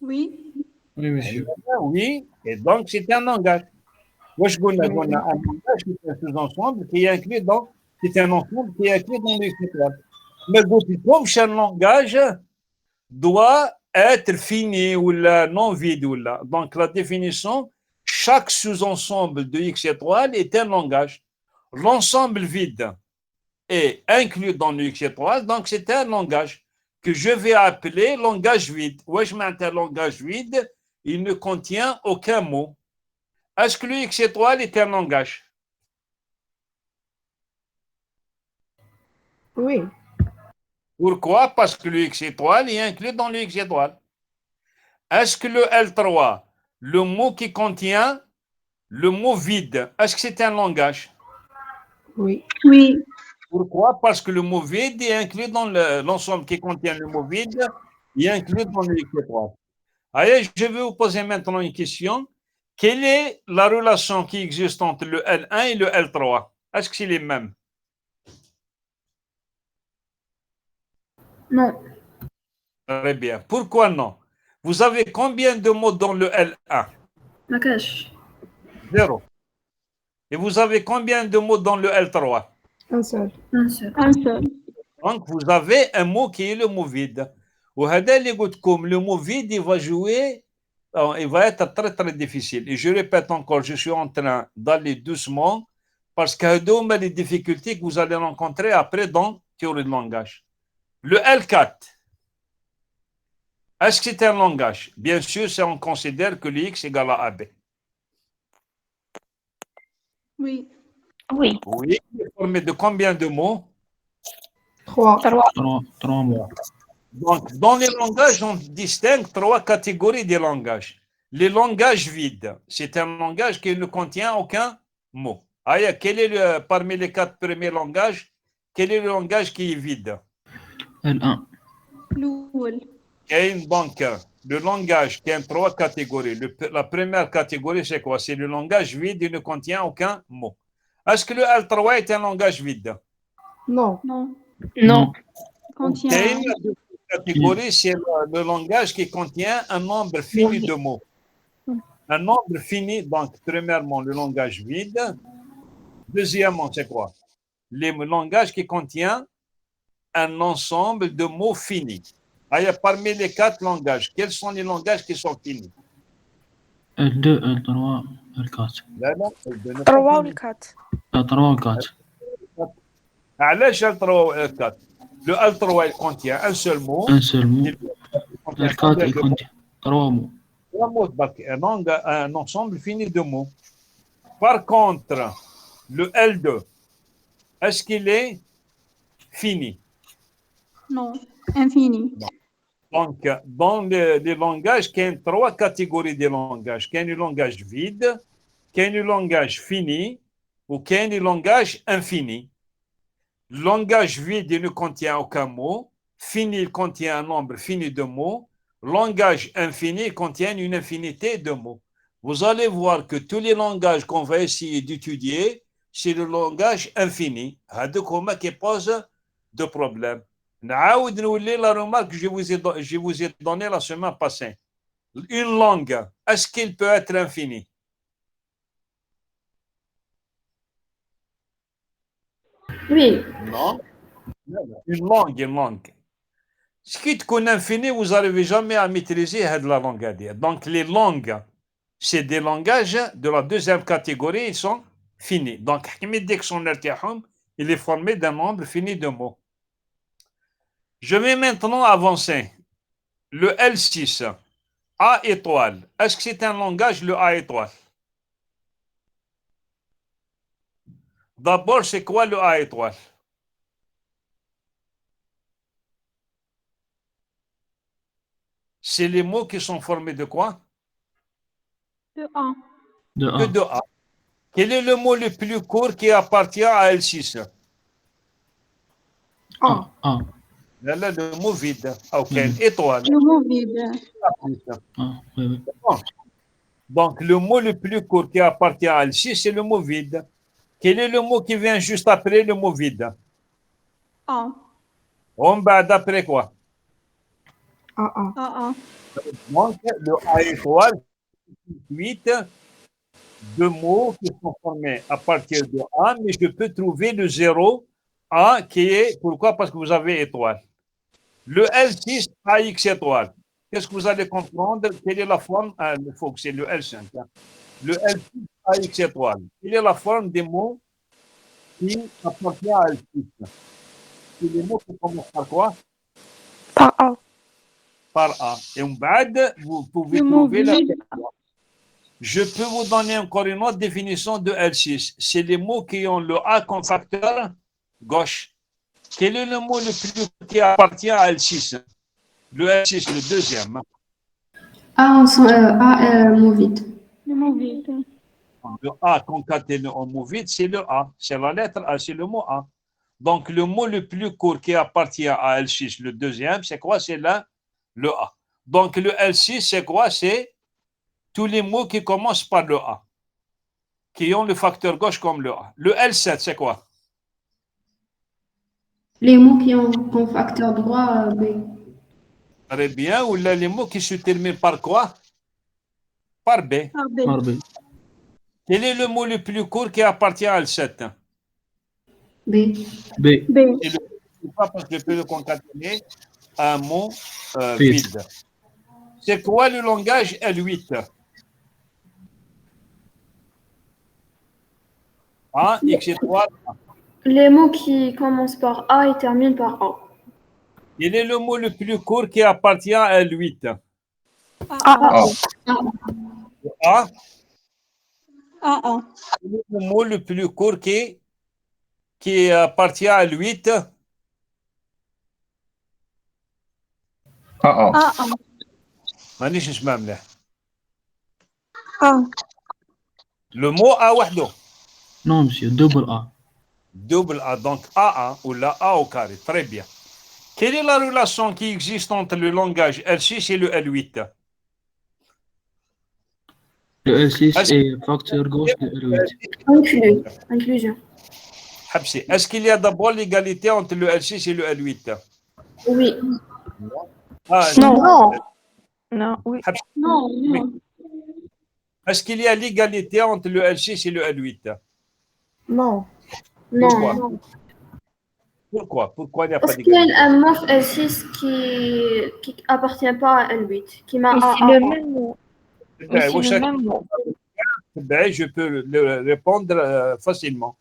Oui. Oui, monsieur. Oui, et donc c'est un langage. Moi, je connais un langage qui est un sous-ensemble qui est inclus dans, c'est un ensemble qui est inclus dans le X étoile. Mais comme chaque langage doit être fini ou non vide ou là. Donc la définition, chaque sous-ensemble de X étoile est un langage. L'ensemble vide est inclus dans le X étoile, donc c'est un langage que je vais appeler langage vide. Ouais, je mets un langage vide, il ne contient aucun mot. Est-ce que le X étoile est un langage? Oui. Pourquoi? Parce que le X étoile est inclus dans le X étoile. Est-ce que le L3, le mot qui contient le mot vide, est-ce que c'est un langage? Oui. Oui. Pourquoi? Parce que le mot vide est inclus dans l'ensemble qui contient le mot vide, est inclus dans le X étoile. Allez, je vais vous poser maintenant une question. Quelle est la relation qui existe entre le L1 et le L3? Est-ce que c'est les mêmes? Non. Très bien. Pourquoi non? Vous avez combien de mots dans le L1? Ma cache. 0. Et vous avez combien de mots dans le L3? Un seul. Un seul. Un seul. Donc, vous avez un mot qui est le mot vide. Le mot vide, il va jouer, il va être très, très difficile. Et je répète encore, je suis en train d'aller doucement parce qu'il y a les difficultés que vous allez rencontrer après dans théorie de langage. Le L4, est-ce que c'est un langage? Bien sûr, si on considère que le X égale à AB. Oui. Oui. Oui, il est formé de combien de mots? 3. Trois mots. Donc, dans les langages, on distingue 3 catégories de langages. Les langages vides, c'est un langage qui ne contient aucun mot. Aya, parmi les 4 premiers langages, quel est le langage qui est vide? L1. Donc, le langage qui a 3 catégories. La première catégorie, c'est quoi? C'est le langage vide, il ne contient aucun mot. Est-ce que le L3 est un langage vide? Non. Non. Non. La deuxième catégorie, c'est le langage qui contient un nombre fini de mots. Un nombre fini, donc, premièrement, le langage vide. Deuxièmement, c'est quoi? Les langages qui contient un ensemble de mots finis. Parmi les 4 langages, quels sont les langages qui sont finis? L2, L3, L4. Trois ou quatre. L3 4. علاش L3 و L4? Le L3 il contient un seul mot. Un seul mot. L4 il contient 3 mots. Un ensemble fini de mots. Par contre, le L2, est-ce qu'il est fini? Non. Infini. Donc, dans les langages, il y a 3 catégories de langages. Il y a le langage vide, il y a le langage fini, ou il y a le langage infini. Le langage vide il ne contient aucun mot. Fini, il contient un nombre fini de mots. Langage infini contient une infinité de mots. Vous allez voir que tous les langages qu'on va essayer d'étudier, c'est le langage infini. C'est qui pose de problèmes. La remarque que je vous ai donnée la semaine passée. Une langue, est-ce qu'il peut être infini? Oui. Non. Une langue. Ce qui est infini, vous n'arrivez jamais à maîtriser la langue. Donc, les langues, c'est des langages de la deuxième catégorie, ils sont finis. Donc, il est formé d'un nombre fini de mots. Je vais maintenant avancer. Le L6, A étoile. Est-ce que c'est un langage, le A étoile? D'abord, c'est quoi le A étoile? C'est les mots qui sont formés de quoi? De A. De Que A. de A. Quel est le mot le plus court qui appartient à L6? A. A. Là, le mot vide. Ok, étoile. Le mot vide. A. Oui, oui. Donc, le mot le plus court qui appartient à L6, c'est le mot vide. Quel est le mot qui vient juste après le mot vide? A. On va d'après quoi? A. A. Donc, le A étoile, 8 de mots qui sont formés à partir de A, mais je peux trouver le 0 A qui est, pourquoi? Parce que vous avez étoile. Le L6, AX étoile. Qu'est-ce que vous allez comprendre? Quelle est la forme? Il faut que c'est le L5. Hein. Le L6, AX étoile. Quelle est la forme des mots qui appartiennent à L6? C'est les mots qui commencent par quoi? Par A. Par A. Et en bas, vous pouvez trouver la. Je peux vous donner encore une autre définition de L6. C'est les mots qui ont le A comme facteur gauche. Quel est le mot le plus qui appartient à L6? Le L6, le deuxième. A, mot vide. Le mot vide. Le A concaténé en mot vide, c'est le A. C'est la lettre A, c'est le mot A. Donc, le mot le plus court qui appartient à L6, le deuxième, c'est quoi? C'est là, le A. Donc, le L6, c'est quoi? C'est tous les mots qui commencent par le A, qui ont le facteur gauche comme le A. Le L7, c'est quoi? Les mots qui ont comme facteur droit B. Très bien. Ou là, les mots qui se terminent par quoi? Par B. Par B. Par B. Quel est le mot le plus court qui appartient à L7? B. B. B. Et le pas parce que je peux le concaténer à un mot Vide. vide. C'est quoi le langage L8? A, X étoile. Les mots qui commencent par A et terminent par A. Quel est le mot le plus court qui appartient à L8? A. A. A. Quel est le mot le plus court qui appartient à L8? A. مانيش نسمع مليح. A. Le mot A وحده. Non, monsieur, double A. Double A, donc AA ou la A au carré. Très bien. Quelle est la relation qui existe entre le langage L6 et le L8? Le L6 est facteur gauche de L8. Inclusion. Est-ce qu'il y a d'abord l'égalité entre le L6 et le L8? Oui. Ah, Non. Non, oui. Non, non. Est-ce qu'il y a l'égalité entre le L6 et le L8? Non. Pourquoi? Non. Pourquoi il n'y a pas Parce qu'il y d'égalité? a un mot L6 qui appartient pas à L8, qui m'a Mais A. c'est le même mot. Mais c'est le même mot. Ben, je peux le répondre facilement.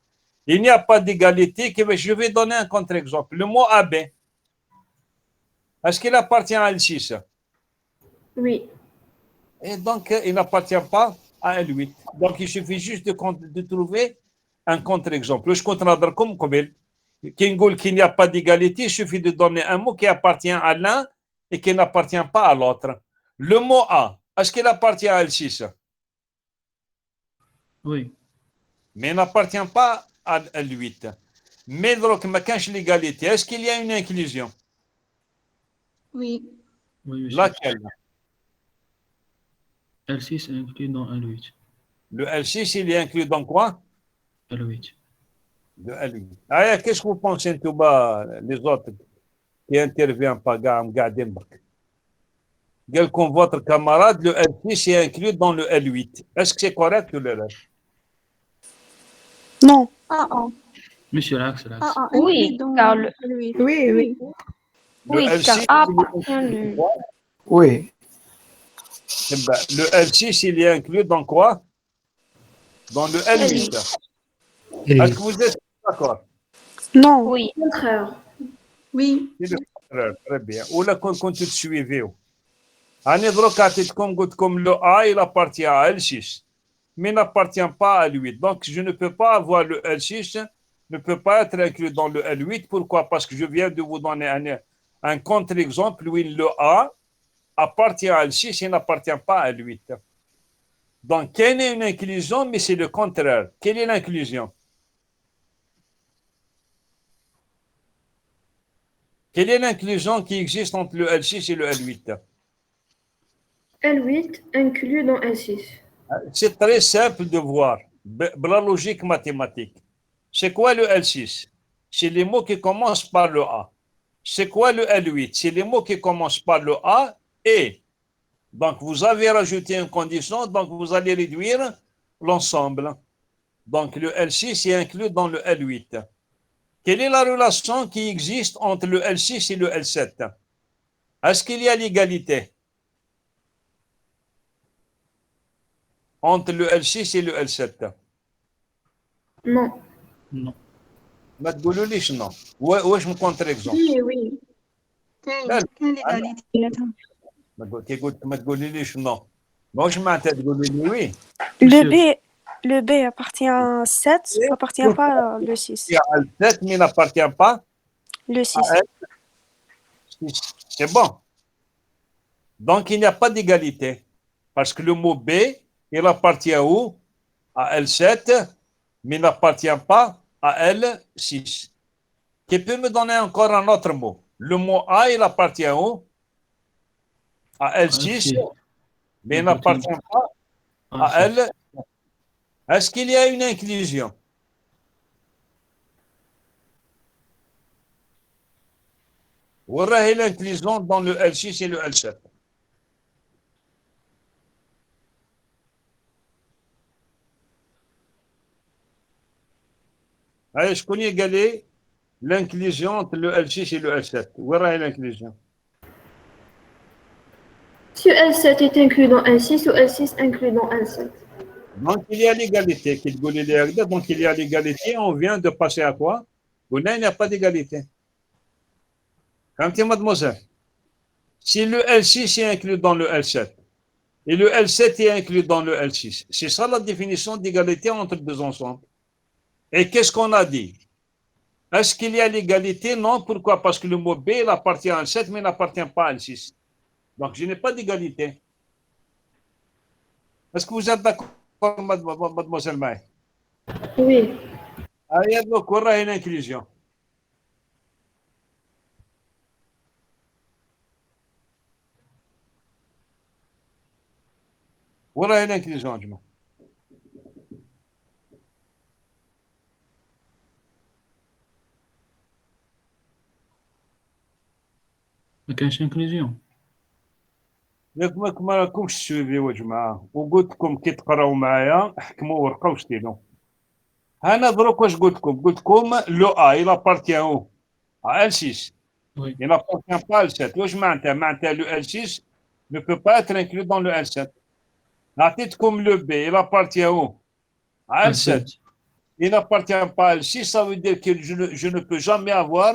Il n'y a pas d'égalité. Je vais donner un contre-exemple. Le mot AB. Est-ce qu'il appartient à L6? Oui. Et donc, il n'appartient pas à L8. Donc, il suffit juste de trouver un contre-exemple. Je contre comme qu'il n'y a pas d'égalité, il suffit de donner un mot qui appartient à l'un et qui n'appartient pas à l'autre. Le mot A, est-ce qu'il appartient à L6? Oui. Mais il n'appartient pas à L8. Mais donc, ma cache l'égalité. Est-ce qu'il y a une inclusion? Oui. Oui, monsieur. Laquelle? L6 est inclus dans L8. Le L6, il est inclus dans quoi? L8. Le L8. Ah, qu'est-ce que vous pensez, Touba, les autres qui interviennent pas, comme votre camarade, le L6 est inclus dans le L8. Est-ce que c'est correct ou le reste? Non. A. Monsieur, l'axe, l'axe. A. Oui, car le, Oui. Oui. oui, Le car L6, A appartient le. Oui. Eh ben, le L6, il est inclus dans quoi? Dans le L8. Est-ce que vous êtes d'accord? Non. Oui. Contraire. Oui. C'est le contraire. Très bien. Ou là, quand tu te suivez. Anne comme le A, il appartient à L6, mais n'appartient pas à L8. Donc, je ne peux pas avoir le L6, ne peut pas être inclus dans le L8. Pourquoi? Parce que je viens de vous donner un contre-exemple où le A appartient à L6 et n'appartient pas à L8. Donc, quelle est une inclusion, mais c'est le contraire. Quelle est l'inclusion? Quelle est l'inclusion qui existe entre le L6 et le L8? L8 inclus dans L6. C'est très simple de voir, la logique mathématique. C'est quoi le L6? C'est les mots qui commencent par le A. C'est quoi le L8? C'est les mots qui commencent par le A et. Donc, vous avez rajouté une condition, donc vous allez réduire l'ensemble. Donc, le L6 est inclus dans le L8. Quelle est la relation qui existe entre le L6 et le L7? Est-ce qu'il y a l'égalité entre le L6 et le L7? Non. Non. ما تقولوليش non. واش من contre exemple. Oui, oui. كاين ليغاليتي بيناتهم. كي قلت ما تقوليليش non. واش معناتها تقولي لي oui. Le B appartient à 7, n'appartient pas à le 6. Il y a le 7 mais n'appartient pas Le 6. à L6. C'est bon. Donc il n'y a pas d'égalité. Parce que le mot B, il appartient où? À L7, mais n'appartient pas à L6. Qui peut me donner encore un autre mot? Le mot A, il appartient où? À L6, mais il n'appartient pas à L. Est-ce qu'il y a une inclusion? Où est l'inclusion dans le L6 et le L7? Allez, je connais égaler l'inclusion entre le L6 et le L7. Où est l'inclusion? Si L7 est inclus dans L6 ou L6 inclus dans L7. Donc, il y a l'égalité. Donc, il y a l'égalité. On vient de passer à quoi? Là, il n'y a pas d'égalité. Quand mademoiselle, si le L6 est inclus dans le L7 et le L7 est inclus dans le L6, c'est ça la définition d'égalité entre deux ensembles. Et qu'est-ce qu'on a dit? Est-ce qu'il y a l'égalité? Non. Pourquoi? Parce que le mot B, il appartient à L7, mais n'appartient pas à L6. Donc, je n'ai pas d'égalité. Est-ce que vous êtes d'accord, mademoiselle Maï? Oui. Il y a une inclusion. Où est l'inclusion, Juma? ما كانش انكلوزيون. ما راكمش تسويفيو يا جماعه وقلت لكم كي تقراو معايا حكموا ورقه وستيلو. انا دروك واش قلت لكم لو ا il appartient où? À L6. Oui. Il n'appartient pas à L7. واش معناتها؟ معناتها le L6 ne peut pas être inclus dans le L7. نعطيتكم le B, il appartient où? À L7. Il n'appartient pas à L6, ça veut dire que je ne peux jamais avoir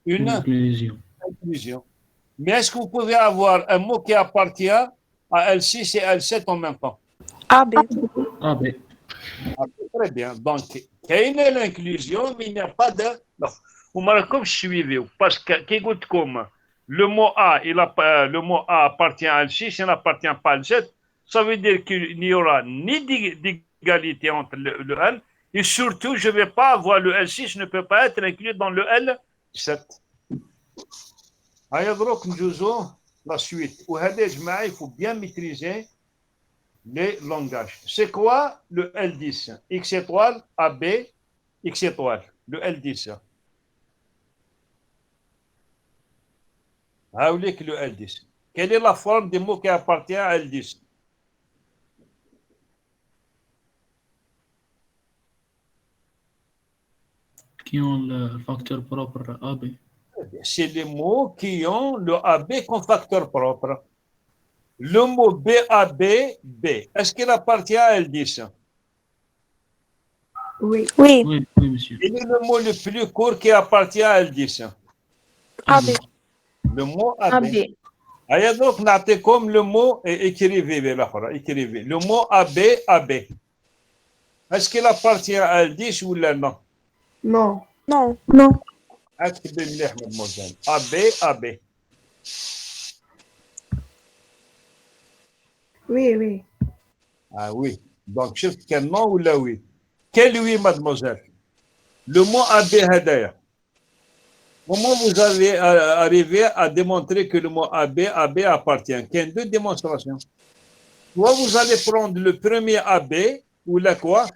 une inclusion. Mais est-ce que vous pouvez avoir un mot qui appartient à L6 et L7 en même temps? AB. AB. Très bien. Donc, quelle est l'inclusion, mais il n'y a pas de. Non. Vous m'avez suivi. Parce que, comme le mot A, le mot A appartient à L6 et n'appartient pas à L7, ça veut dire qu'il n'y aura ni d'égalité entre le L, et surtout, je ne vais pas avoir le L6, ne peut pas être inclus dans le L7. La suite. Il faut bien maîtriser les langages. C'est quoi le L10? X étoile, AB, X étoile. Le L10. Le L10. Quelle est la forme des mots qui appartient à L10? Qui ont le facteur propre AB. C'est les mots qui ont le AB comme facteur propre. Le mot BAB, B, est-ce qu'il appartient à L10? Oui. Oui. Oui, oui, monsieur. Quel est le mot le plus court qui appartient à L10? AB. Le mot AB. AB. Aya donc comme le mot écrivez écrivez. Le mot AB, AB. Est-ce qu'il appartient à L10 ou là non? Non. Non. Non. اكتب مليح mademoiselle. AB, AB. Oui, oui. Ah oui. Donc, شفت quel non ou là oui? Quel oui, mademoiselle? Le mot AB هدايا. Comment vous allez arriver à démontrer que le mot AB, AB appartient? Qu'il y a deux démonstrations. Soit vous allez prendre le premier AB ou la quoi?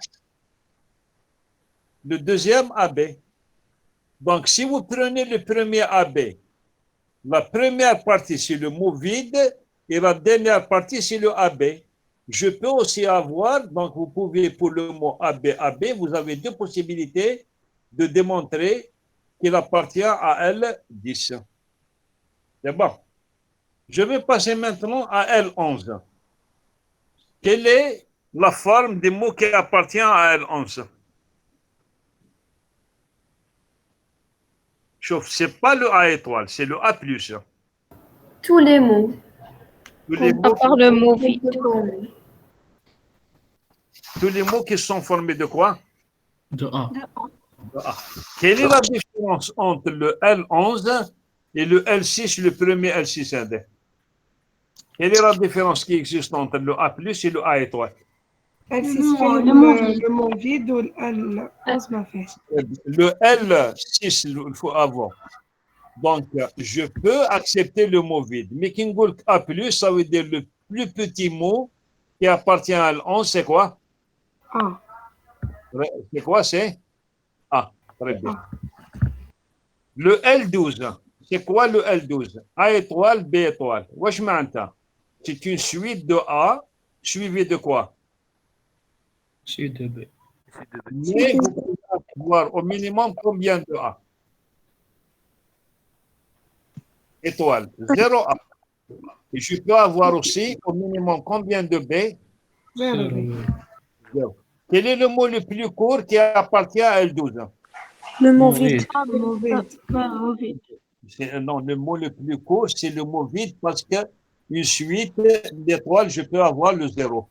Le deuxième AB. Donc, si vous prenez le premier AB, la première partie, c'est le mot vide et la dernière partie, c'est le AB. Je peux aussi avoir, donc vous pouvez, pour le mot AB, AB, vous avez deux possibilités de démontrer qu'il appartient à L10. C'est bon. Je vais passer maintenant à L11. Quelle est la forme des mots qui appartient à L11? Chauffe, ce n'est pas le A étoile, c'est le A+. Tous les mots. Tous les À mots, part le mot vide. tous les mots qui sont formés de quoi? De A. De A. Quelle est la différence entre le L11 et le L6, le premier L6 indé? Quelle est la différence qui existe entre le A+ et le A étoile? Le mot vide ou le ما فيش. Le L6, il faut avoir. Donc, je peux accepter le mot vide. Mais Kingul A+, ça veut dire le plus petit mot qui appartient à L11, c'est quoi? Ah. C'est quoi? C'est A. Très bien. Le L12, c'est quoi le L12? A étoile, B étoile. Wesh ma'anta? C'est une suite de A suivie de quoi? Suite de B. Mais vous pouvez avoir au minimum combien de A? Étoile, 0 A. Et je peux avoir aussi au minimum combien de B? Zéro. Zéro. Quel est le mot le plus court qui appartient à L12? Le mot vide. Le mot vide. Non, le mot le plus court, c'est le mot vide parce qu'une suite d'étoiles, je peux avoir le 0.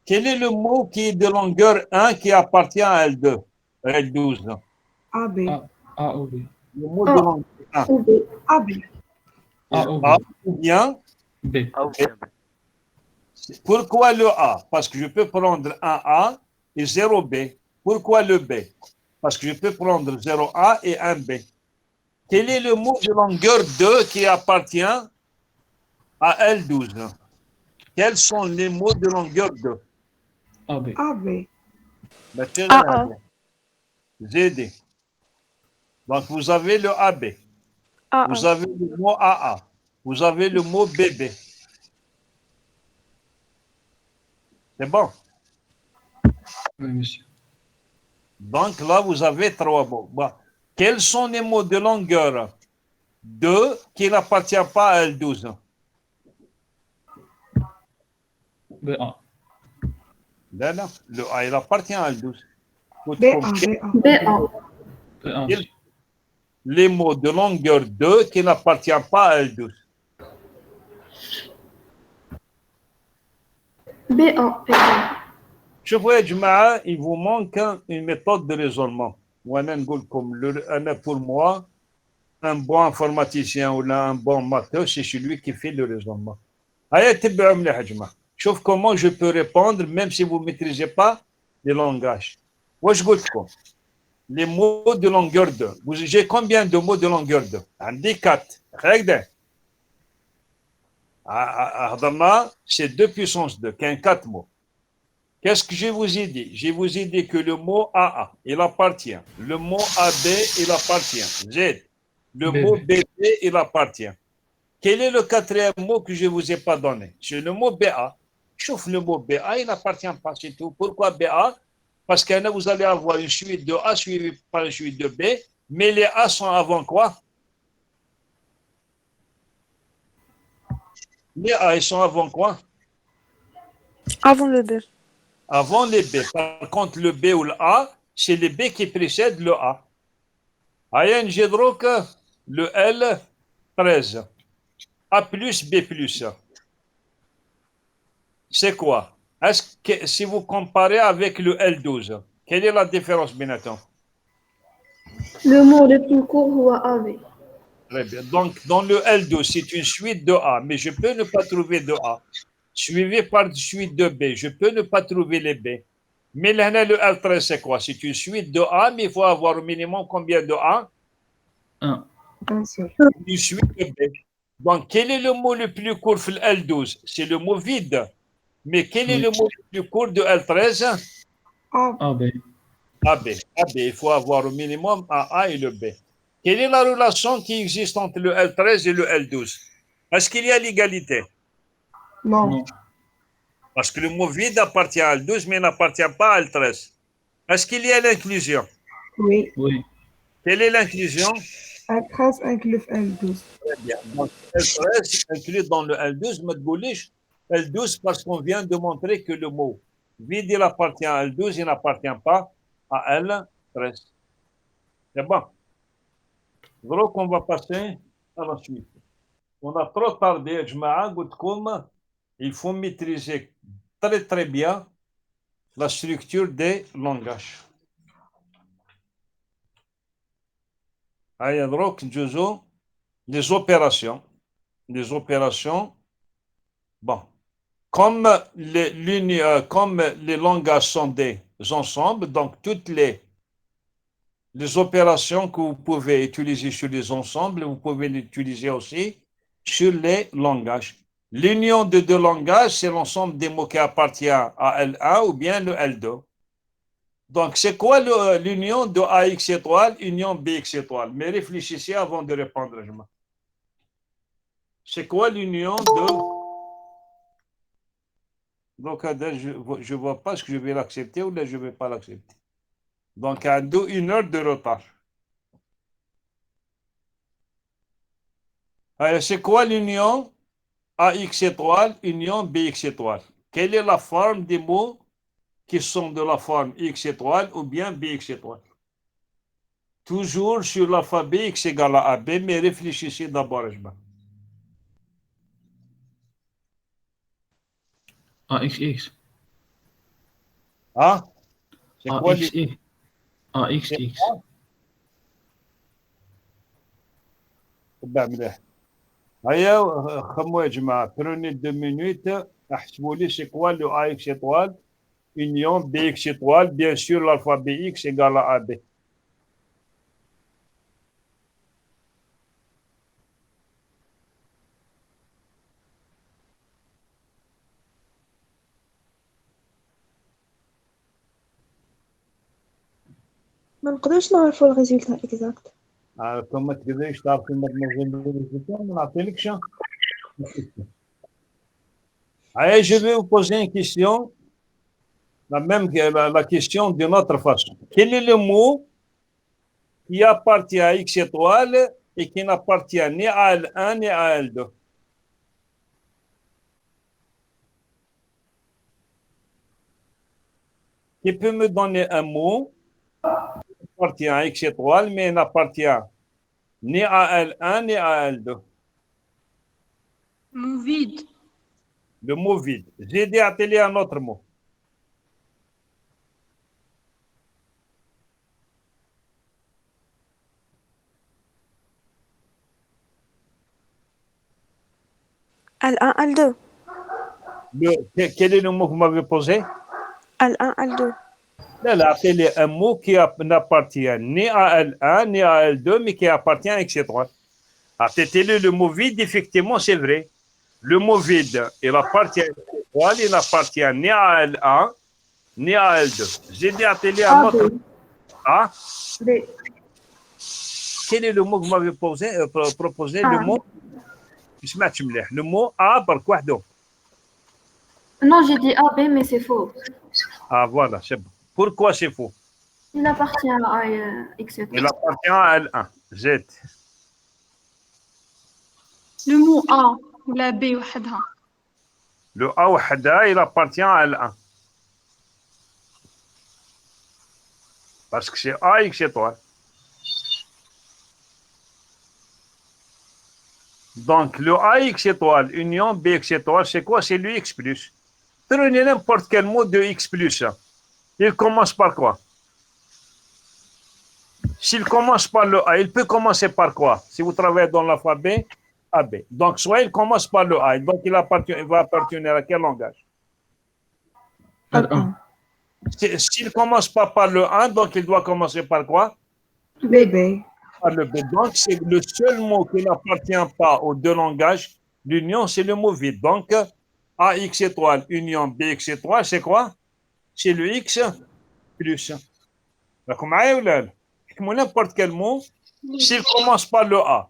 Quel est le mot qui est de longueur 1 qui appartient à L2, L12? AB. A ou B. Le mot de longueur 1. AB. A ou B. A ou bien B. Pourquoi le A? Parce que je peux prendre un A et 0 B. Pourquoi le B? Parce que je peux prendre 0 A et un B. Quel est le mot de longueur 2 qui appartient à L12? Quels sont les mots de longueur 2? AB. AB. AA. ZD. Donc, vous avez le AB. AA. Vous avez le mot AA. Vous avez le mot BB. C'est bon. Oui, monsieur. Donc là, vous avez 3 mots. Bon. Quels sont les mots de longueur 2 qui n'appartiennent pas à L12? BA. Là, là. Le A, il appartient à L12. BA. BA. BA. Les mots de longueur 2 qui n'appartiennent pas à L12. BA. Je vois, Jma'a, il vous manque une méthode de raisonnement. Pour moi, un bon informaticien ou un bon matheux, c'est celui qui fait le raisonnement. Sauf comment je peux répondre même si vous ne maîtrisez pas les langages. Les mots de longueur 2. J'ai combien de mots de longueur 2? On dit 4. C'est 2 puissance 2, qui a 4 mots. Qu'est-ce que je vous ai dit? Je vous ai dit que le mot AA, il appartient. Le mot AB, il appartient. Z. Le mot BB, il appartient. Quel est le quatrième mot que je ne vous ai pas donné? C'est le mot BA. Sauf le mot BA, il n'appartient pas, c'est tout. Pourquoi BA? Parce que là, vous allez avoir une suite de A suivie par une suite de B, mais les A sont avant quoi? Les A, ils sont avant quoi? Avant le B. Avant les B. Par contre, le B ou le A, c'est les B qui précèdent le A. Ayen Jedrok, le L, 13. A plus, B plus. C'est quoi? Est-ce que si vous comparez avec le L12, quelle est la différence, Benaton? Le mot le plus court هو AB. Très bien. Donc, dans le L12, c'est une suite de A, mais je peux ne pas trouver de A. Suivi par une suite de B, je peux ne pas trouver les B. Mais là, le L13, c'est quoi? C'est une suite de A, mais il faut avoir au minimum combien de A? Un. Une suite de B. Donc, quel est le mot le plus court de L12? C'est le mot vide. Mais quel est le mot le plus court de L13? AB. AB. AB. Il faut avoir au minimum un A et le B. Quelle est la relation qui existe entre le L13 et le L12? Est-ce qu'il y a l'égalité? Non. Parce que le mot vide appartient à L12, mais n'appartient pas à L13. Est-ce qu'il y a l'inclusion? Oui. Oui. Quelle est l'inclusion? L13 inclut L12. Très bien. Donc, L13 inclus dans le L12, mais Goulish, L12 parce qu'on vient de montrer que le mot vide, il appartient à L12, il n'appartient pas à L13. C'est bon. Donc, on va passer à la suite. On a trop tardé, il faut maîtriser très très bien la structure des langages. Les opérations. Les opérations, bon, comme les langages sont des ensembles, donc toutes les opérations que vous pouvez utiliser sur les ensembles, vous pouvez l'utiliser aussi sur les langages. L'union de deux langages, c'est l'ensemble des mots qui appartient à L1 ou bien le L2. Donc, c'est quoi l'union de AX étoile, union BX étoile? Mais réfléchissez avant de répondre. C'est quoi l'union de... Donc, je ne vois pas ce que je vais l'accepter ou là, je ne vais pas l'accepter. Donc, à 1 heure de retard. Alors, c'est quoi l'union AX étoile, union BX étoile? Quelle est la forme des mots qui sont de la forme X étoile ou bien BX étoile? Toujours sur l'alphabet X égale à AB, mais réfléchissez d'abord. AXX. Ah? C'est quoi AXX. AXX. Prenez 2 minutes. C'est quoi le AX étoile? Union BX étoile. Bien sûr, l'alphabet X égale à AB. ما نقدرش نعرفوا الريزلت اكزاكت. كما تقدريش تعرفي ما نعطيلكش. Allez, je vais vous poser une question, la question d'une autre façon. Quel est le mot qui appartient à X étoile et qui n'appartient ni à L1 ni à L2? Qui peut me donner un mot qui appartient à X étoile mais n'appartient ni à L1 ni à L2? Mot vide. Le mot vide. J'ai dit atelier un autre mot. L1, L2. Quel est le mot que vous m'avez posé? L1, L2. Là, atelier un mot qui n'appartient ni à L1 ni à L2, mais qui appartient à X étoile. Atelier le mot vide, effectivement, c'est vrai. Le mot vide, il appartient à X étoile, il n'appartient ni à L1 ni à L2. J'ai dit atelier un autre. Ah? Quel est le mot que vous m'avez proposé? Le mot? Le mot A par quoi donc? Non, j'ai dit AB, mais c'est faux. Ah, voilà, c'est bon. Pourquoi c'est faux? Il appartient à X. Il appartient à L1. Z. Le mot A. ولا B وحدها. Le A وحدها, il appartient à L1. Parce que c'est A X étoile. Donc, le AX étoile, union BX étoile, c'est quoi? C'est le X plus. Prenez n'importe quel mot de X plus. Il commence par quoi? S'il commence par le A, il peut commencer par quoi? Si vous travaillez dans l'alphabet, AB. Donc, soit il commence par le A, donc il va appartenir à quel langage? R1. S'il commence pas par le 1, donc il doit commencer par quoi? Bébé. Par le B. Donc, c'est le seul mot qui n'appartient pas aux deux langages. L'union, c'est le mot vide. Donc, AX étoile, union BX étoile, c'est quoi? C'est le X plus. D'accord, ou n'importe quel mot, s'il commence par le A,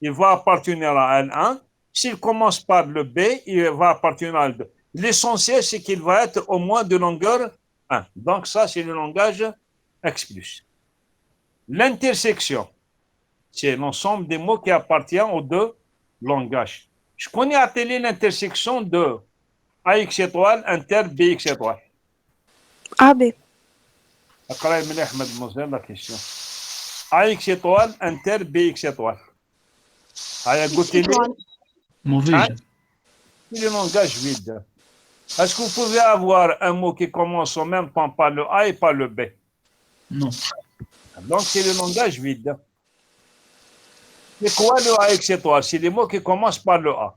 il va appartenir à L1. S'il commence par le B, il va appartenir à L2. L'essentiel, c'est qu'il va être au moins de longueur 1. Donc, ça, c'est le langage X+. L'intersection, c'est l'ensemble des mots qui appartiennent aux deux langages. Je connais à télé l'intersection de AX étoile, inter BX étoile. AB. Mademoiselle, la question. AX étoile, inter BX étoile. Mauvais. Hein? C'est le langage vide. Est-ce que vous pouvez avoir un mot qui commence en même temps par le A et par le B? Non. Donc, c'est le langage vide. C'est quoi le AX étoile? C'est les mots qui commencent par le A.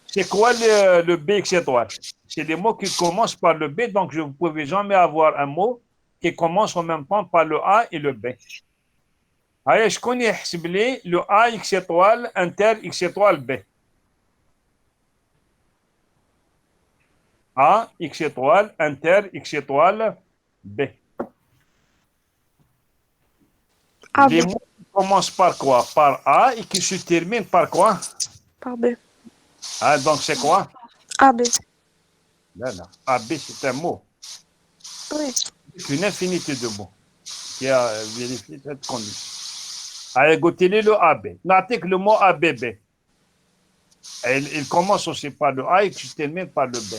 C'est quoi le BX étoile? C'est les mots qui commencent par le B, donc je ne pouvez jamais avoir un mot qui commence en même temps par le A et le B. Allez, je connais le AX étoile, inter X étoile B. A, X étoile, inter, X étoile, B. AB. Les mots qui commencent par quoi? Par A et qui se terminent par quoi? Par B. Ah, donc c'est quoi? AB. Là, là. AB, c'est un mot. Oui. C'est une infinité de mots qui a vérifié cette condition. Allez, goûtez-le le AB. Notez que le mot ABB. Il commence aussi par le A et qui se termine par le B.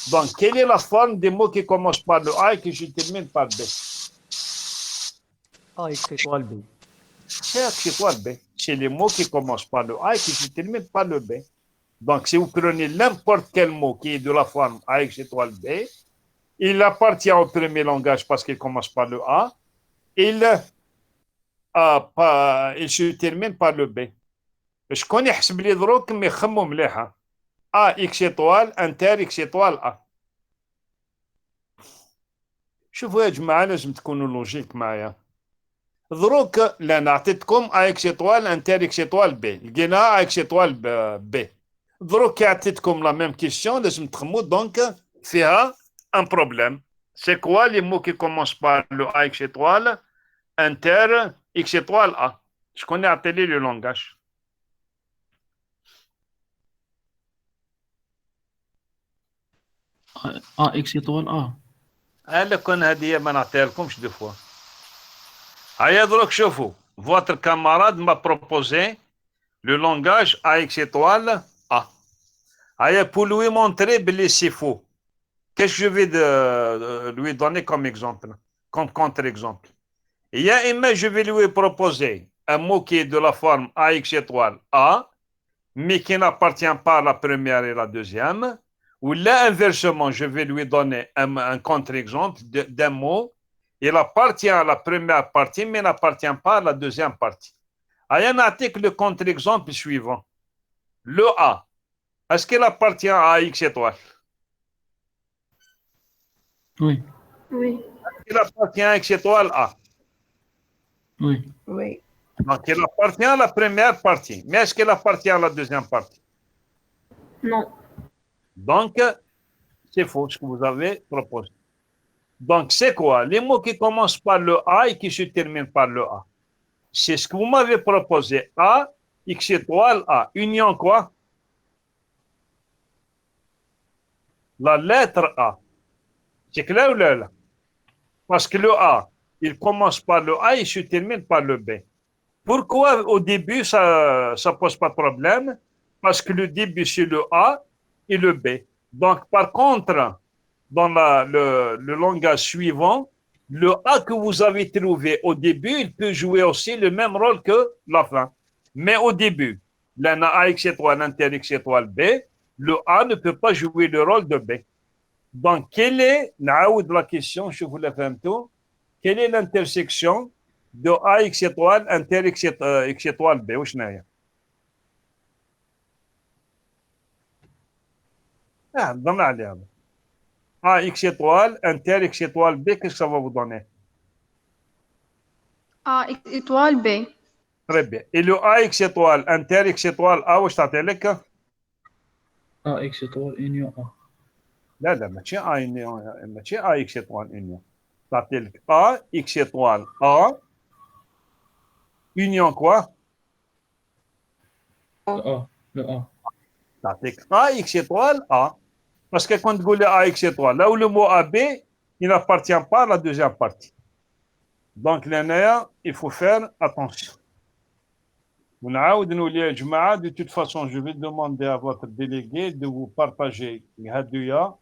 Donc, quelle est la forme des mots qui commencent par le A et qui se terminent par B? AX étoile B. C'est AX étoile B. C'est les mots qui commencent par le A et qui se terminent par le B. Donc, si vous prenez n'importe quel mot qui est de la forme AX étoile B, il appartient au premier langage parce qu'il commence par le A. Il se termine par le B. Je connais حسب لي دروك مي خمو مليحه A X étoile inter X étoile A. شوفوا يا جماعه لازم تكونوا لوجيك معايا. دروك لا عطيتكم A X étoile inter X étoile B. لقينا A X étoile B. دروك كي عطيتكم لا ميم كيسيون لازم تخمو دونك فيها ان بروبليم. سي كوا لي مو كي كومونس بار لو A X étoile inter X étoile A. شكون اللي عطي لي لو لونغاج؟ AX étoile A. هلا كون هذه ما نعطيها لكمش دو فوا. هيا دروك شوفوا votre camarade m'a proposé le langage AX étoile A. هيا pour lui montrer que c'est faux. Qu'est-ce que je vais lui donner comme exemple, comme contre-exemple? Il y a une, je vais lui proposer un mot qui est de la forme AX étoile A, mais qui n'appartient pas à la première et la deuxième. Ou là, inversement, je vais lui donner un contre-exemple d'un mot. Il appartient à la première partie, mais n'appartient pas à la deuxième partie. Il y a un article, le contre-exemple suivant. Le A, est-ce qu'il appartient à X étoile? Oui. Oui. Il appartient à X étoile A. Oui. Oui. Donc, il appartient à la première partie. Mais est-ce qu'il appartient à la deuxième partie? Non. Donc, c'est faux ce que vous avez proposé. Donc, c'est quoi? Les mots qui commencent par le A et qui se terminent par le A. C'est ce que vous m'avez proposé. A, X étoile, A. Union quoi? La lettre A. C'est clair ou là? Parce que le A, il commence par le A et se termine par le B. Pourquoi au début, ça ne pose pas de problème? parce que le début, c'est le A et le B. Donc, par contre, dans le langage suivant, le A que vous avez trouvé au début, il peut jouer aussi le même rôle que la fin. Mais au début, l'un a AX étoile inter X étoile B, le A ne peut pas jouer le rôle de B. Donc, quelle est, la question, je vous la fais un tout, quelle est l'intersection de AX étoile inter X étoile B? Donne allez. AX étoile inter X étoile B, qu'est-ce que ça va vous donner? A X étoile B. Très bien. Et le AX étoile inter X étoile A, où est-ce que AX étoile union A. لا لا ماشي A union ماشي AX étoile union. تعطي A X étoile A union quoi? Le A. تعطيك A X étoile A. Parce que quand vous dites AX étoile, là où le mot AB, il n'appartient pas à la deuxième partie. Donc, il faut faire attention. De toute façon, je vais demander à votre délégué de vous partager Hadouya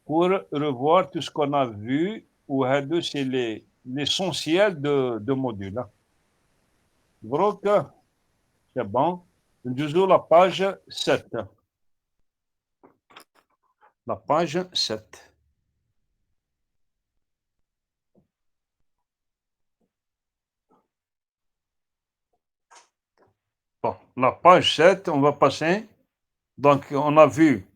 pour revoir tout ce qu'on a vu. Ou Hadou, c'est l'essentiel de module. Donc, c'est bon. Nous la page 7. La page 7. Bon, la page 7, on va passer. Donc, on a vu,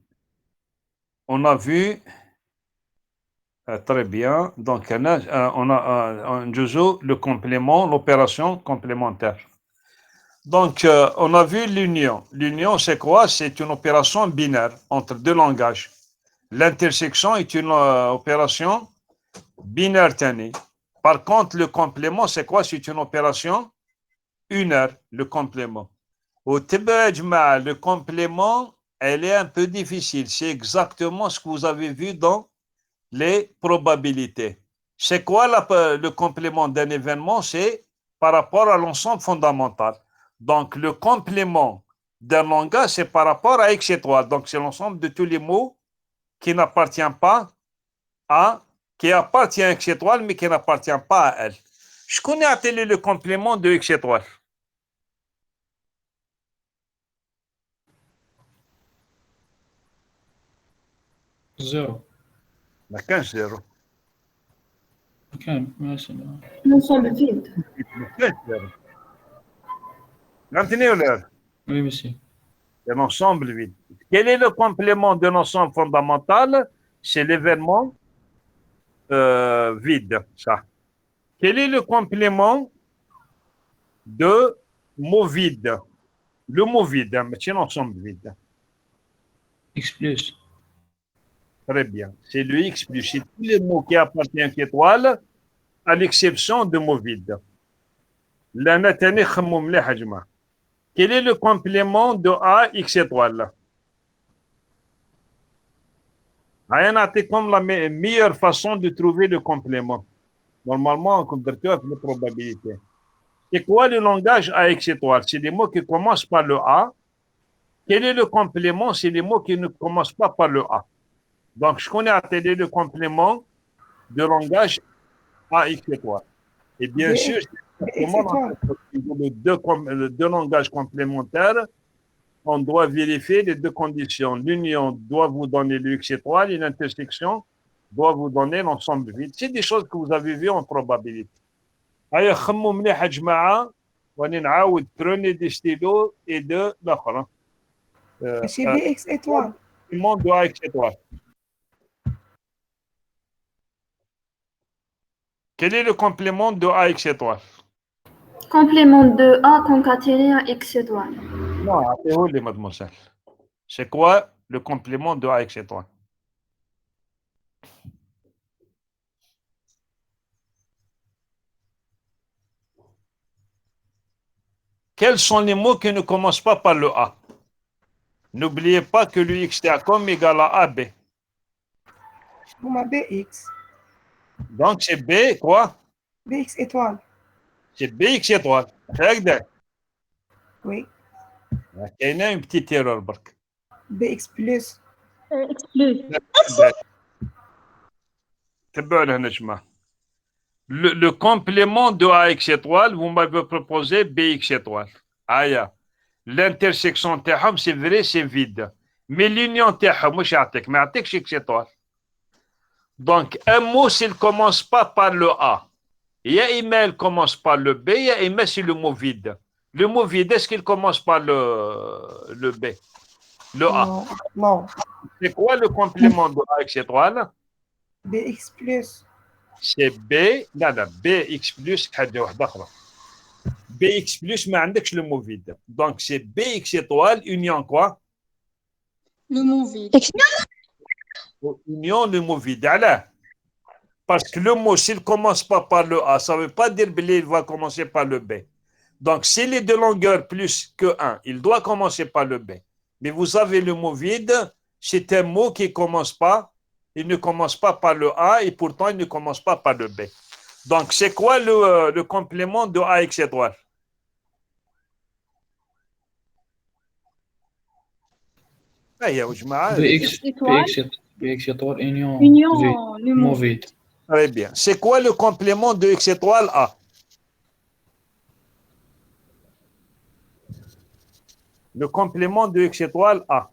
très bien. Donc, on a le complément, l'opération complémentaire. Donc, on a vu l'union. L'union, c'est quoi? C'est une opération binaire entre deux langages. L'intersection est une opération binaire tannée. Par contre, le complément, c'est quoi? C'est une opération unaire, le complément. Au Tibet-Jma, le complément, elle est un peu difficile. C'est exactement ce que vous avez vu dans les probabilités. C'est quoi le complément d'un événement? C'est par rapport à l'ensemble fondamental. Donc, le complément d'un langage, c'est par rapport à X étoile. Donc, c'est l'ensemble de tous les mots qui n'appartiennent pas qui appartient à X étoile, mais qui n'appartient pas à elle. Je connais à télé le complément de X étoile. Zéro. La 15 0. L'ensemble vide. Maintenez l'heure. Oui, monsieur. C'est l'ensemble vide. Quel est le complément de l'ensemble fondamental? C'est l'événement vide, ça. Quel est le complément de mot vide? Le mot vide, c'est l'ensemble vide. X plus. Très bien. C'est le X plus. C'est tous les mots qui appartiennent à l'étoile, à l'exception de mots vides. Quel est le complément de A, X étoile? C'est comme la meilleure façon de trouver le complément. Normalement, on convertit avec les probabilités. C'est quoi le langage AX étoile? C'est des mots qui commencent par le A. Quel est le complément? C'est des mots qui ne commencent pas par le A. Donc, je connais à télé le complément de langage AX étoile. Et bien sûr, les deux langages complémentaires, on doit vérifier les deux conditions. L'union doit vous donner le X étoile et l'intersection doit vous donner l'ensemble vide. C'est des choses que vous avez vues en probabilité. Allez, prenez des stylos et de l'autre. C'est BX étoile. Le monde doit X étoile. Quel est le complément de AX étoile? Complément de A concaténé à X étoile. Non, attendez, mademoiselle. C'est quoi le complément de AX étoile? Quels sont les mots qui ne commencent pas par le A? N'oubliez pas que le X comme égal à AB. Pour ma BX. Donc, c'est B, quoi? BX étoile. C'est BX étoile. Oui. Il y a une petite erreur. BX plus. X plus. Le complément de AX étoile, vous m'avez proposé BX étoile. Aya. L'intersection تاعهم c'est vrai, c'est vide. Mais l'union تاعهم مش يعطيك, ما يعطيكش X étoile. Donc, un mot, s'il ne commence pas par le A, ya il commence par le B, ya c'est le mot vide. Le mot vide, est-ce qu'il commence par le B? Le A. Non. Non. C'est quoi le complément de AX étoile? BX plus. C'est B, non, BX plus, حاجة واحدة أخرى. BX plus, ما عندكش le mot vide. Donc, c'est BX étoile, union quoi? Le mot vide. Union, le mot vide. Alors, parce que le mot, s'il ne commence pas par le A, ça ne veut pas dire qu'il va commencer par le B. Donc, s'il est de longueur plus que 1, il doit commencer par le B. Mais vous avez le mot vide, c'est un mot qui commence pas, il ne commence pas par le A et pourtant il ne commence pas par le B. Donc, c'est quoi le complément de AX étoile? BX étoile, union, Le mot vide. Très bien. C'est quoi le complément de X étoile A? Le complément de X étoile A.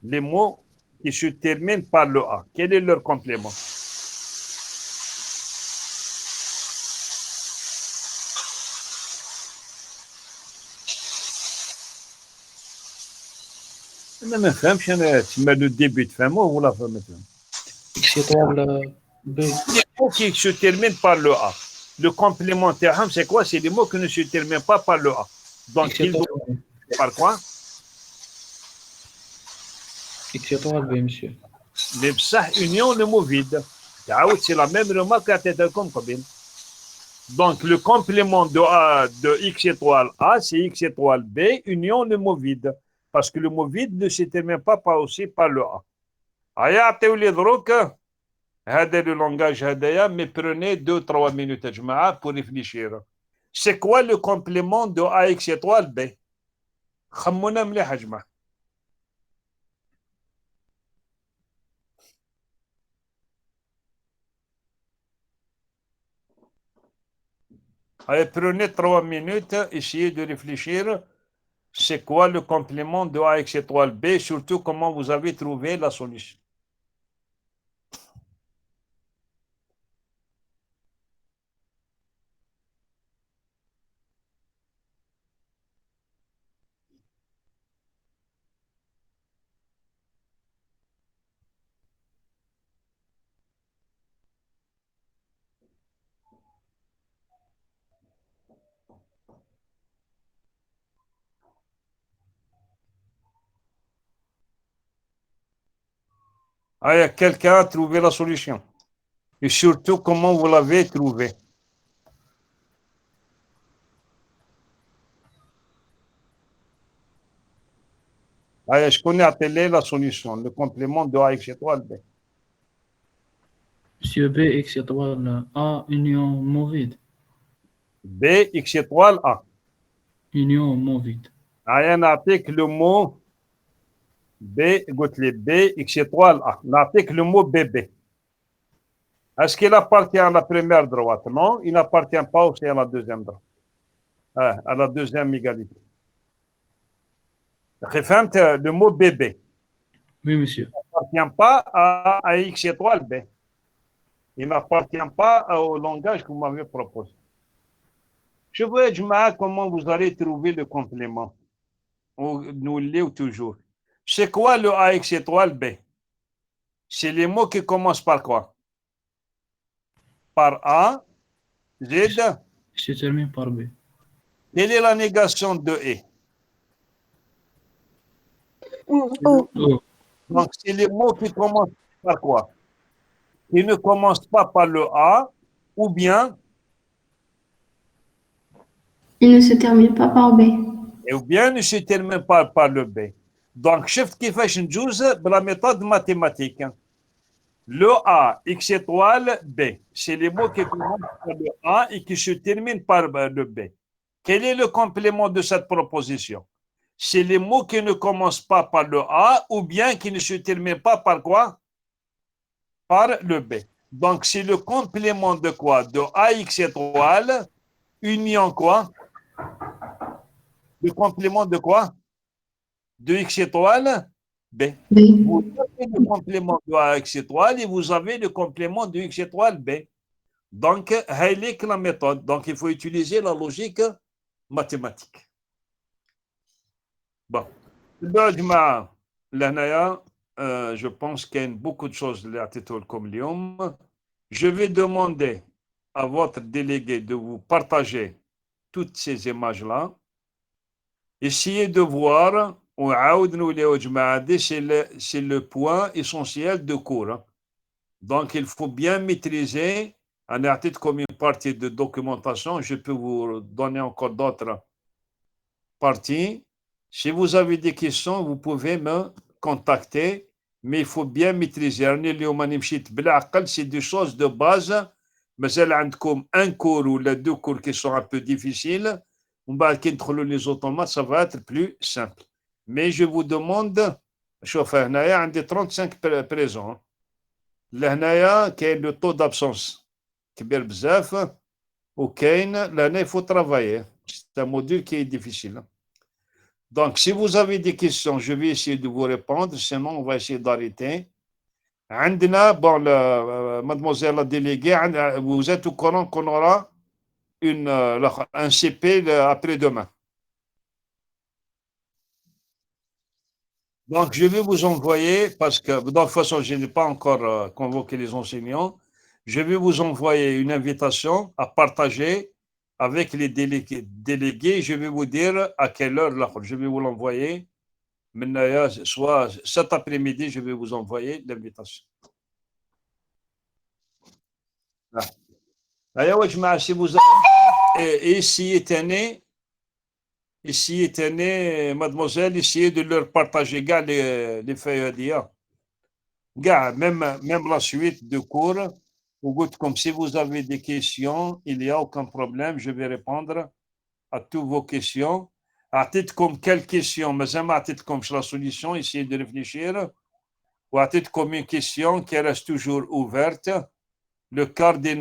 Les mots qui se terminent par le A. Quel est leur complément? ما فهمش انا تسمى لو ديبي تفهموه ولا فهمتوا؟ X étoile, B. Les mots qui se terminent par le A. Le complément تاعهم c'est quoi? C'est les mots qui ne se terminent pas par le A. Donc, ils doivent par quoi? X étoile, B, monsieur. Mais ça, union, le mot vide. C'est la même remarque à tête comme قبل. Donc, le complément de X étoile A, c'est X étoile B, union, le mot vide. Parce que le mot vide ne se termine pas aussi par le A. Aya, عطيولي دروك هذا le langage هذايا, mais prenez 2-3 minutes جماعة pour réfléchir. C'est quoi le complément de AX étoile B? خمونا مليح جماعة. Allez, prenez 3 minutes, essayez de réfléchir. C'est quoi le complément de AX étoile B, surtout comment vous avez trouvé la solution. Allez, quelqu'un a trouvé la solution. Et surtout, comment vous l'avez trouvé. Allez, je connais appelé la solution, le complément de AX étoile B. Monsieur B, X étoile, A, union, mot vide. B, X étoile A. Union, mot vide. Allez, on applique le mot B, goûtez B, X étoile A. On applique le mot BB. Est-ce qu'il appartient à la première droite? Non, il n'appartient pas aussi à la deuxième droite. À la deuxième égalité. Le mot BB. Oui, monsieur. Il n'appartient pas à X étoile B. Il n'appartient pas au langage que vous m'avez proposé. Je veux dire comment vous allez trouver le complément. Nous l'avons toujours. C'est quoi le AX étoile B? C'est les mots qui commencent par quoi? Par A, Z. Se termine par B. Quelle est la négation de E? Oh. Donc, c'est les mots qui commencent par quoi? Qui ne commencent pas par le A, ou bien... Il ne se termine pas par B. Ou bien ne se termine pas par le B. Donc, شفت كيفاش نجوز بلا méthode mathématique. Le A, X étoile, B. C'est les mots qui commencent par le A et qui se terminent par le B. Quel est le complément de cette proposition? C'est les mots qui ne commencent pas par le A ou bien qui ne se terminent pas par quoi? Par le B. Donc, c'est le complément de quoi? De AX étoile, union quoi? Le complément de quoi? De X étoile, B. Vous avez le complément de AX étoile et vous avez le complément de X étoile, B. Donc, c'est la méthode. Donc, il faut utiliser la logique mathématique. Bon. Je pense qu'il y a beaucoup de choses comme l'IOM. Je vais demander à votre délégué de vous partager toutes ces images-là. Essayez de voir, c'est le point essentiel de cours. Donc, il faut bien maîtriser un article comme une partie de documentation. Je peux vous donner encore d'autres parties. Si vous avez des questions, vous pouvez me contacter, mais il faut bien maîtriser. C'est des choses de base. Mais il y a un cours ou deux cours qui sont un peu difficiles. Les automates, ça va être plus simple. Mais je vous demande, chauffeur, il y a 35 présents. Là, quel est le taux d'absence? كبير بزاف وكاين لهنا il faut travailler. C'est un module qui est difficile. Donc, si vous avez des questions, je vais essayer de vous répondre, sinon on va essayer d'arrêter. Mademoiselle la déléguée, vous êtes au courant qu'on aura un CP après-demain. Donc, je vais vous envoyer, parce que de toute façon, je n'ai pas encore convoqué les enseignants, je vais vous envoyer une invitation à partager avec les délégués. Je vais vous dire à quelle heure, je vais vous l'envoyer. Soit cet après-midi, je vais vous envoyer l'invitation. Si vous essayez mademoiselle, essayez de leur partager les feuilles d'IA. Même la suite de cours. Comme si vous avez des questions, il n'y a aucun problème, je vais répondre à toutes vos questions. À titre comme quelle question, mais à titre comme la solution, essayez de réfléchir. Ou à titre comme une question qui reste toujours ouverte. Le cardinal